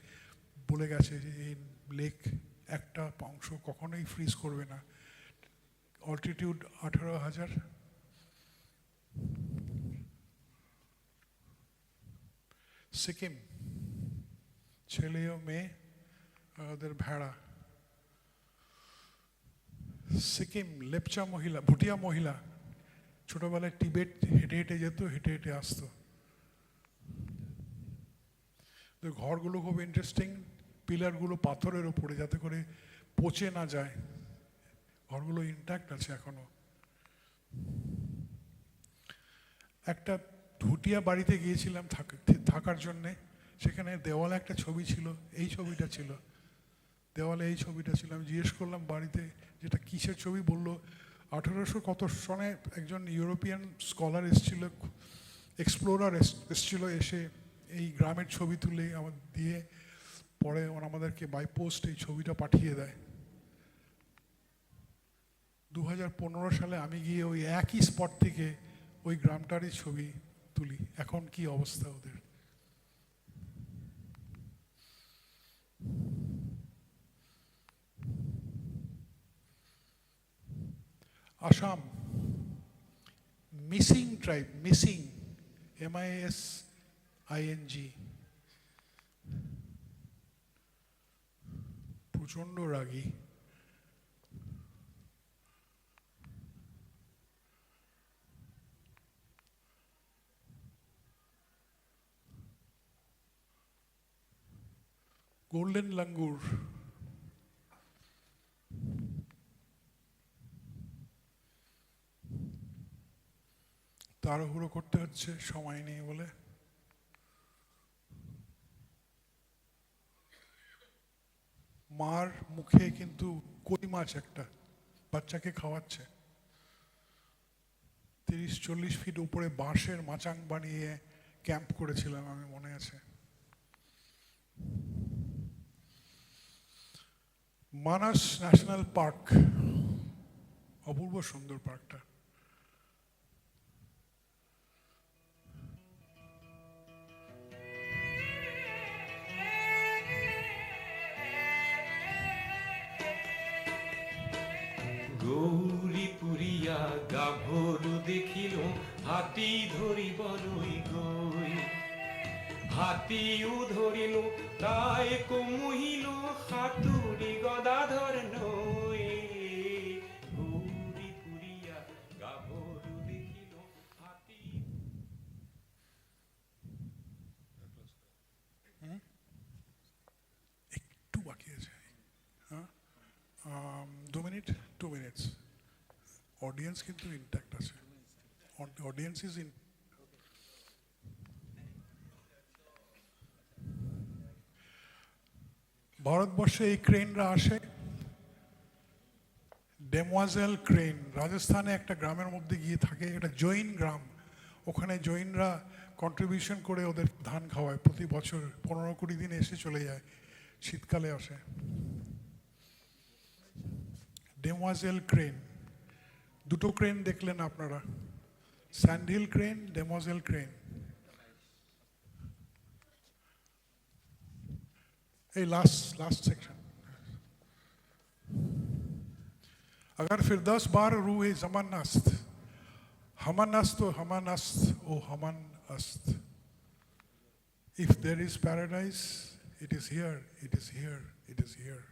বলে গেছে যে এই লেক একটা অংশ কখনোই ফ্রিজ করবে না। অল্টিটিউড 18,000। সিকিম, ছেলে ও মেয়ে ওদের ভেড়া। সিকিম, লেপচা মহিলা, ভুটিয়া মহিলা, ছোটবেলায় টিবেট হেঁটে হেঁটে যেত, হেঁটে হেঁটে আসতো। ঘরগুলো খুব ইন্টারেস্টিং, পিলারগুলো পাথরের ওপরে যাতে করে পচে না যায়, ঘরগুলো ইন্ট্যাক্ট আছে এখনো। একটা ভুটিয়া বাড়িতে গিয়েছিলাম থাকার জন্যে, সেখানে দেওয়ালে একটা ছবি ছিল, এই ছবিটা ছিল দেওয়ালে, এই ছবিটা ছিল। আমি জিজ্ঞেস করলাম বাড়িতে যেটা কিসের ছবি, বললো 1800 কত সনে একজন ইউরোপিয়ান স্কলার এসেছিল, এক্সপ্লোরার এসেছিল, এসে এই গ্রামের ছবি তুলে আমার দিয়ে পরে আমাদেরকে বাই পোস্ট এই ছবিটা পাঠিয়ে দেয়। 2015 সালে আমি গিয়ে ওই একই স্পট থেকে ওই গ্রামটারই ছবি তুলি। এখন কি অবস্থা ওদের। Assam, missing tribe, missing, MISING, প্রচন্ড রাগী। গোল্ডেন লাঙ্গুর, তাড়াহুড়ো করতে হচ্ছে সময় নেই বলে। মার মুখে কিন্তু কই মাছ একটা বাচ্চাকে খাওয়াচ্ছে। 30-40 ফিট উপরে বাঁশের মাচাং বানিয়ে ক্যাম্প করেছিলাম, আমি মনে আছে। মানাস ন্যাশনাল পার্ক, অপূর্ব সুন্দর পার্কটা। গৌরী পুরিয়া গাভরু দেখিল, হাতি ধরিবলই গই। হাতিও ধরিল তাই কমুহিল, হাতুড়ি গদাধর নই। গৌরী পুরিয়া গাভরু দেখিল, হাতি। একটু বাকি আছে, হ্যাঁ 2 মিনিট, 2 মিনিটস। অডিয়েন্স কিন্তু ইনট্যাক্ট আছে, অডিয়েন্স ইজ ইন। ভারতবর্ষে এই ক্রেনরা আসে, ডেমোয়াজেল ক্রেন, রাজস্থানে একটা গ্রামের মধ্যে গিয়ে থাকে, এটা জৈন গ্রাম। ওখানে জৈনরা কন্ট্রিবিউশন করে ওদের ধান খাওয়ায় প্রতি বছর, 15-20 দিন এসে চলে যায়, শীতকালে আসে। ডেমোয়াজেল ক্রেন, দুটো ক্রেন দেখলেন আপনারা, স্যান্ডহিল ক্রেন, ডেমোয়াজেল ক্রেন। এই लास्ट सेक्शन। अगर फिर 10 बार रूहे जमन अस्त, हमन अस्त ओ हमन अस्त ओ हमन अस्त। If there is paradise, it is here, it is here, it is here.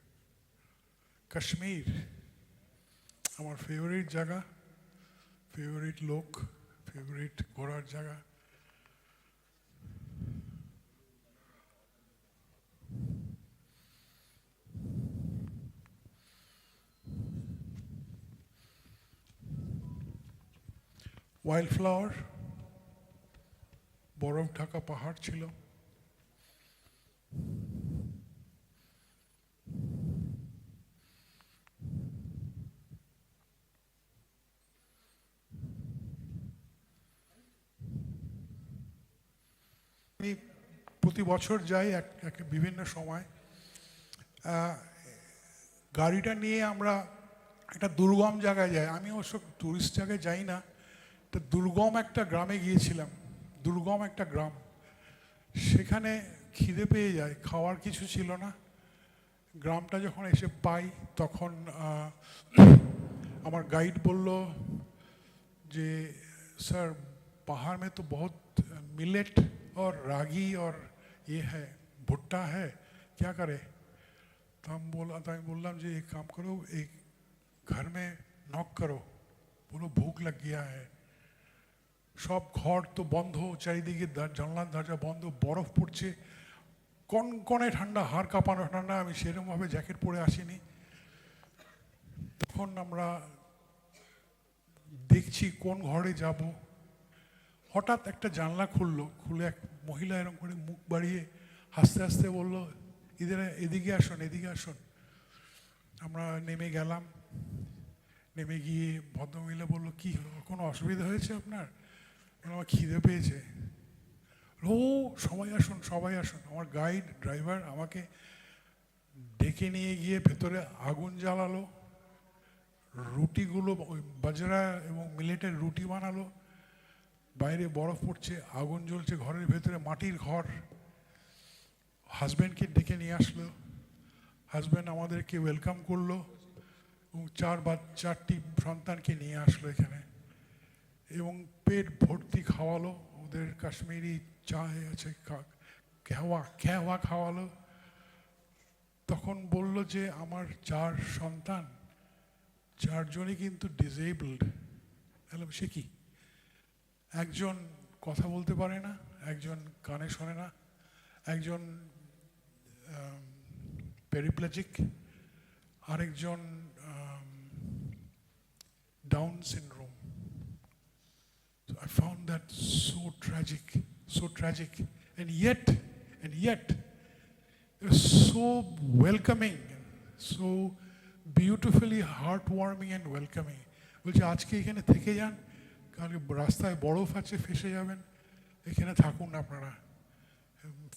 Kashmir, আমার ফেভারিট জায়গা, ফেভারিট লোক, ফেভারিট ঘোরার জায়গা। ওয়াইল্ড ফ্লাওয়ার, বরফ ঢাকা পাহাড় ছিল। আমি প্রতি বছর যাই বিভিন্ন সময়। গাড়িটা নিয়ে আমরা একটা দুর্গম জায়গায় যাই, আমি অবশ্য টুরিস্ট জায়গায় যাই না, তো দুর্গম একটা গ্রামে গিয়েছিলাম, দুর্গম একটা গ্রাম। সেখানে খিদে পেয়ে যায়, খাওয়ার কিছু ছিল না। গ্রামটা যখন এসে পাই তখন আমার গাইড বলল যে স্যার पहाड़ में तो बहुत मिलेट और रागी और ये है, भुट्टा है, क्या करे? तो हम बोललाम যে एक काम करो, एक घर में नॉक करो, बोलो भूख लग गया है। সব ঘর তো বন্ধ, চারিদিকে জানলার দরজা বন্ধ, বরফ পড়ছে, কনকনে ঠান্ডা, হাড় কাঁপানো ঠান্ডা। আমি সেরকমভাবে জ্যাকেট পরে আসিনি। তখন আমরা দেখছি কোন ঘরে যাব, হঠাৎ একটা জানলা খুললো, খুলে এক মহিলা এরকম করে মুখ বাড়িয়ে হাসতে হাসতে বলল, এদিকে আসুন, এদিকে আসুন। আমরা নেমে গেলাম, নেমে গিয়ে ভদ্রমহিলা বললো, কি কোনো অসুবিধা হয়েছে আপনার? আমার খিদে পেয়েছে। ও সবাই আসুন, সবাই আসুন। আমার গাইড ড্রাইভার আমাকে ডেকে নিয়ে গিয়ে ভেতরে আগুন জ্বালালো, রুটিগুলো ওই বাজরা এবং মিলেটের রুটি বানালো, বাইরে বরফ পড়ছে, আগুন জ্বলছে, ঘরের ভেতরে মাটির ঘর। হাজব্যান্ডকে ডেকে নিয়ে আসলো, হাজব্যান্ড আমাদেরকে ওয়েলকাম করলো এবং 4টি সন্তানকে নিয়ে আসলো এখানে এবং পেট ভর্তি খাওয়ালো। ওদের কাশ্মীরি চা আছে, খেওয়া খাওয়ালো। তখন বলল যে আমার 4 সন্তান, 4 জনই কিন্তু ডিসেবলড। বললাম সে কি? একজন কথা বলতে পারে না, একজন কানে শোনে না, একজন প্যারাপ্লেজিক, আরেকজন down syndrome. So I found that so tragic, and yet, it was so welcoming. So beautifully heart warming and welcoming. বলছে আজকে এখানে থেকে যান, কালকে রাস্তায় বরফ আছে, ফেসে যাবেন, এখানে থাকুন আপনারা।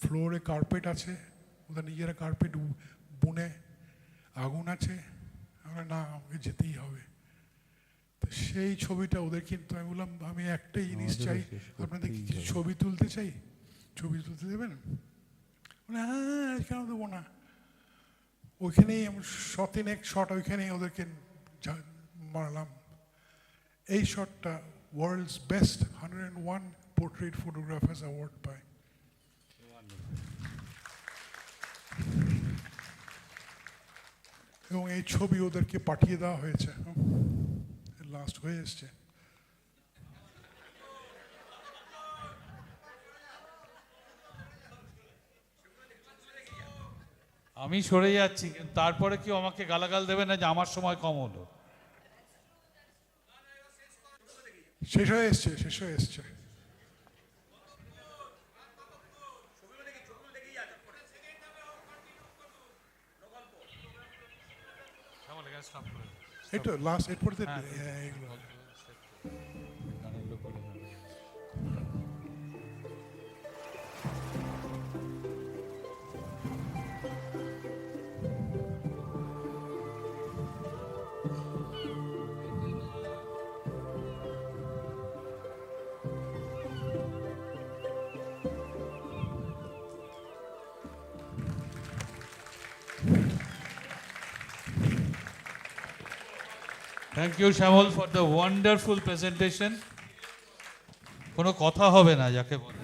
ফ্লোরে কার্পেট আছে, ওদের নিজেরা কার্পেট বুনে, আগুন আছে। আমরা না, আমাকে যেতেই হবে। তো সেই ছবিটা ওদের, কিন্তু আমি বললাম আমি একটাই জিনিস চাই, আপনাদের কি কিছু ছবি তুলতে চাই, ছবি তুলতে দেবেন? হ্যাঁ, কেন দেবো না। ওইখানেই আমি শতিনেক শট ওইখানেই ওদেরকে মারলাম। এই শটটা world's best 101 portrait photographers award পায়। এবং এই ছবি ওদেরকে পাঠিয়ে দেওয়া হয়েছে, লাস্ট হয়ে এসছে। আমি সরে যাচ্ছি, কিন্তু তারপরে কি আমাকে গালাগাল দেবে না যে আমার সময় কম হলো? শেষ হয়ে এসছে, শেষ হয়ে এসছে। এটা লাস্ট, এরপরে এগুলো হবে। Thank you Shyamal for the wonderful presentation. কোনো কথা হবে না যাকে বলে।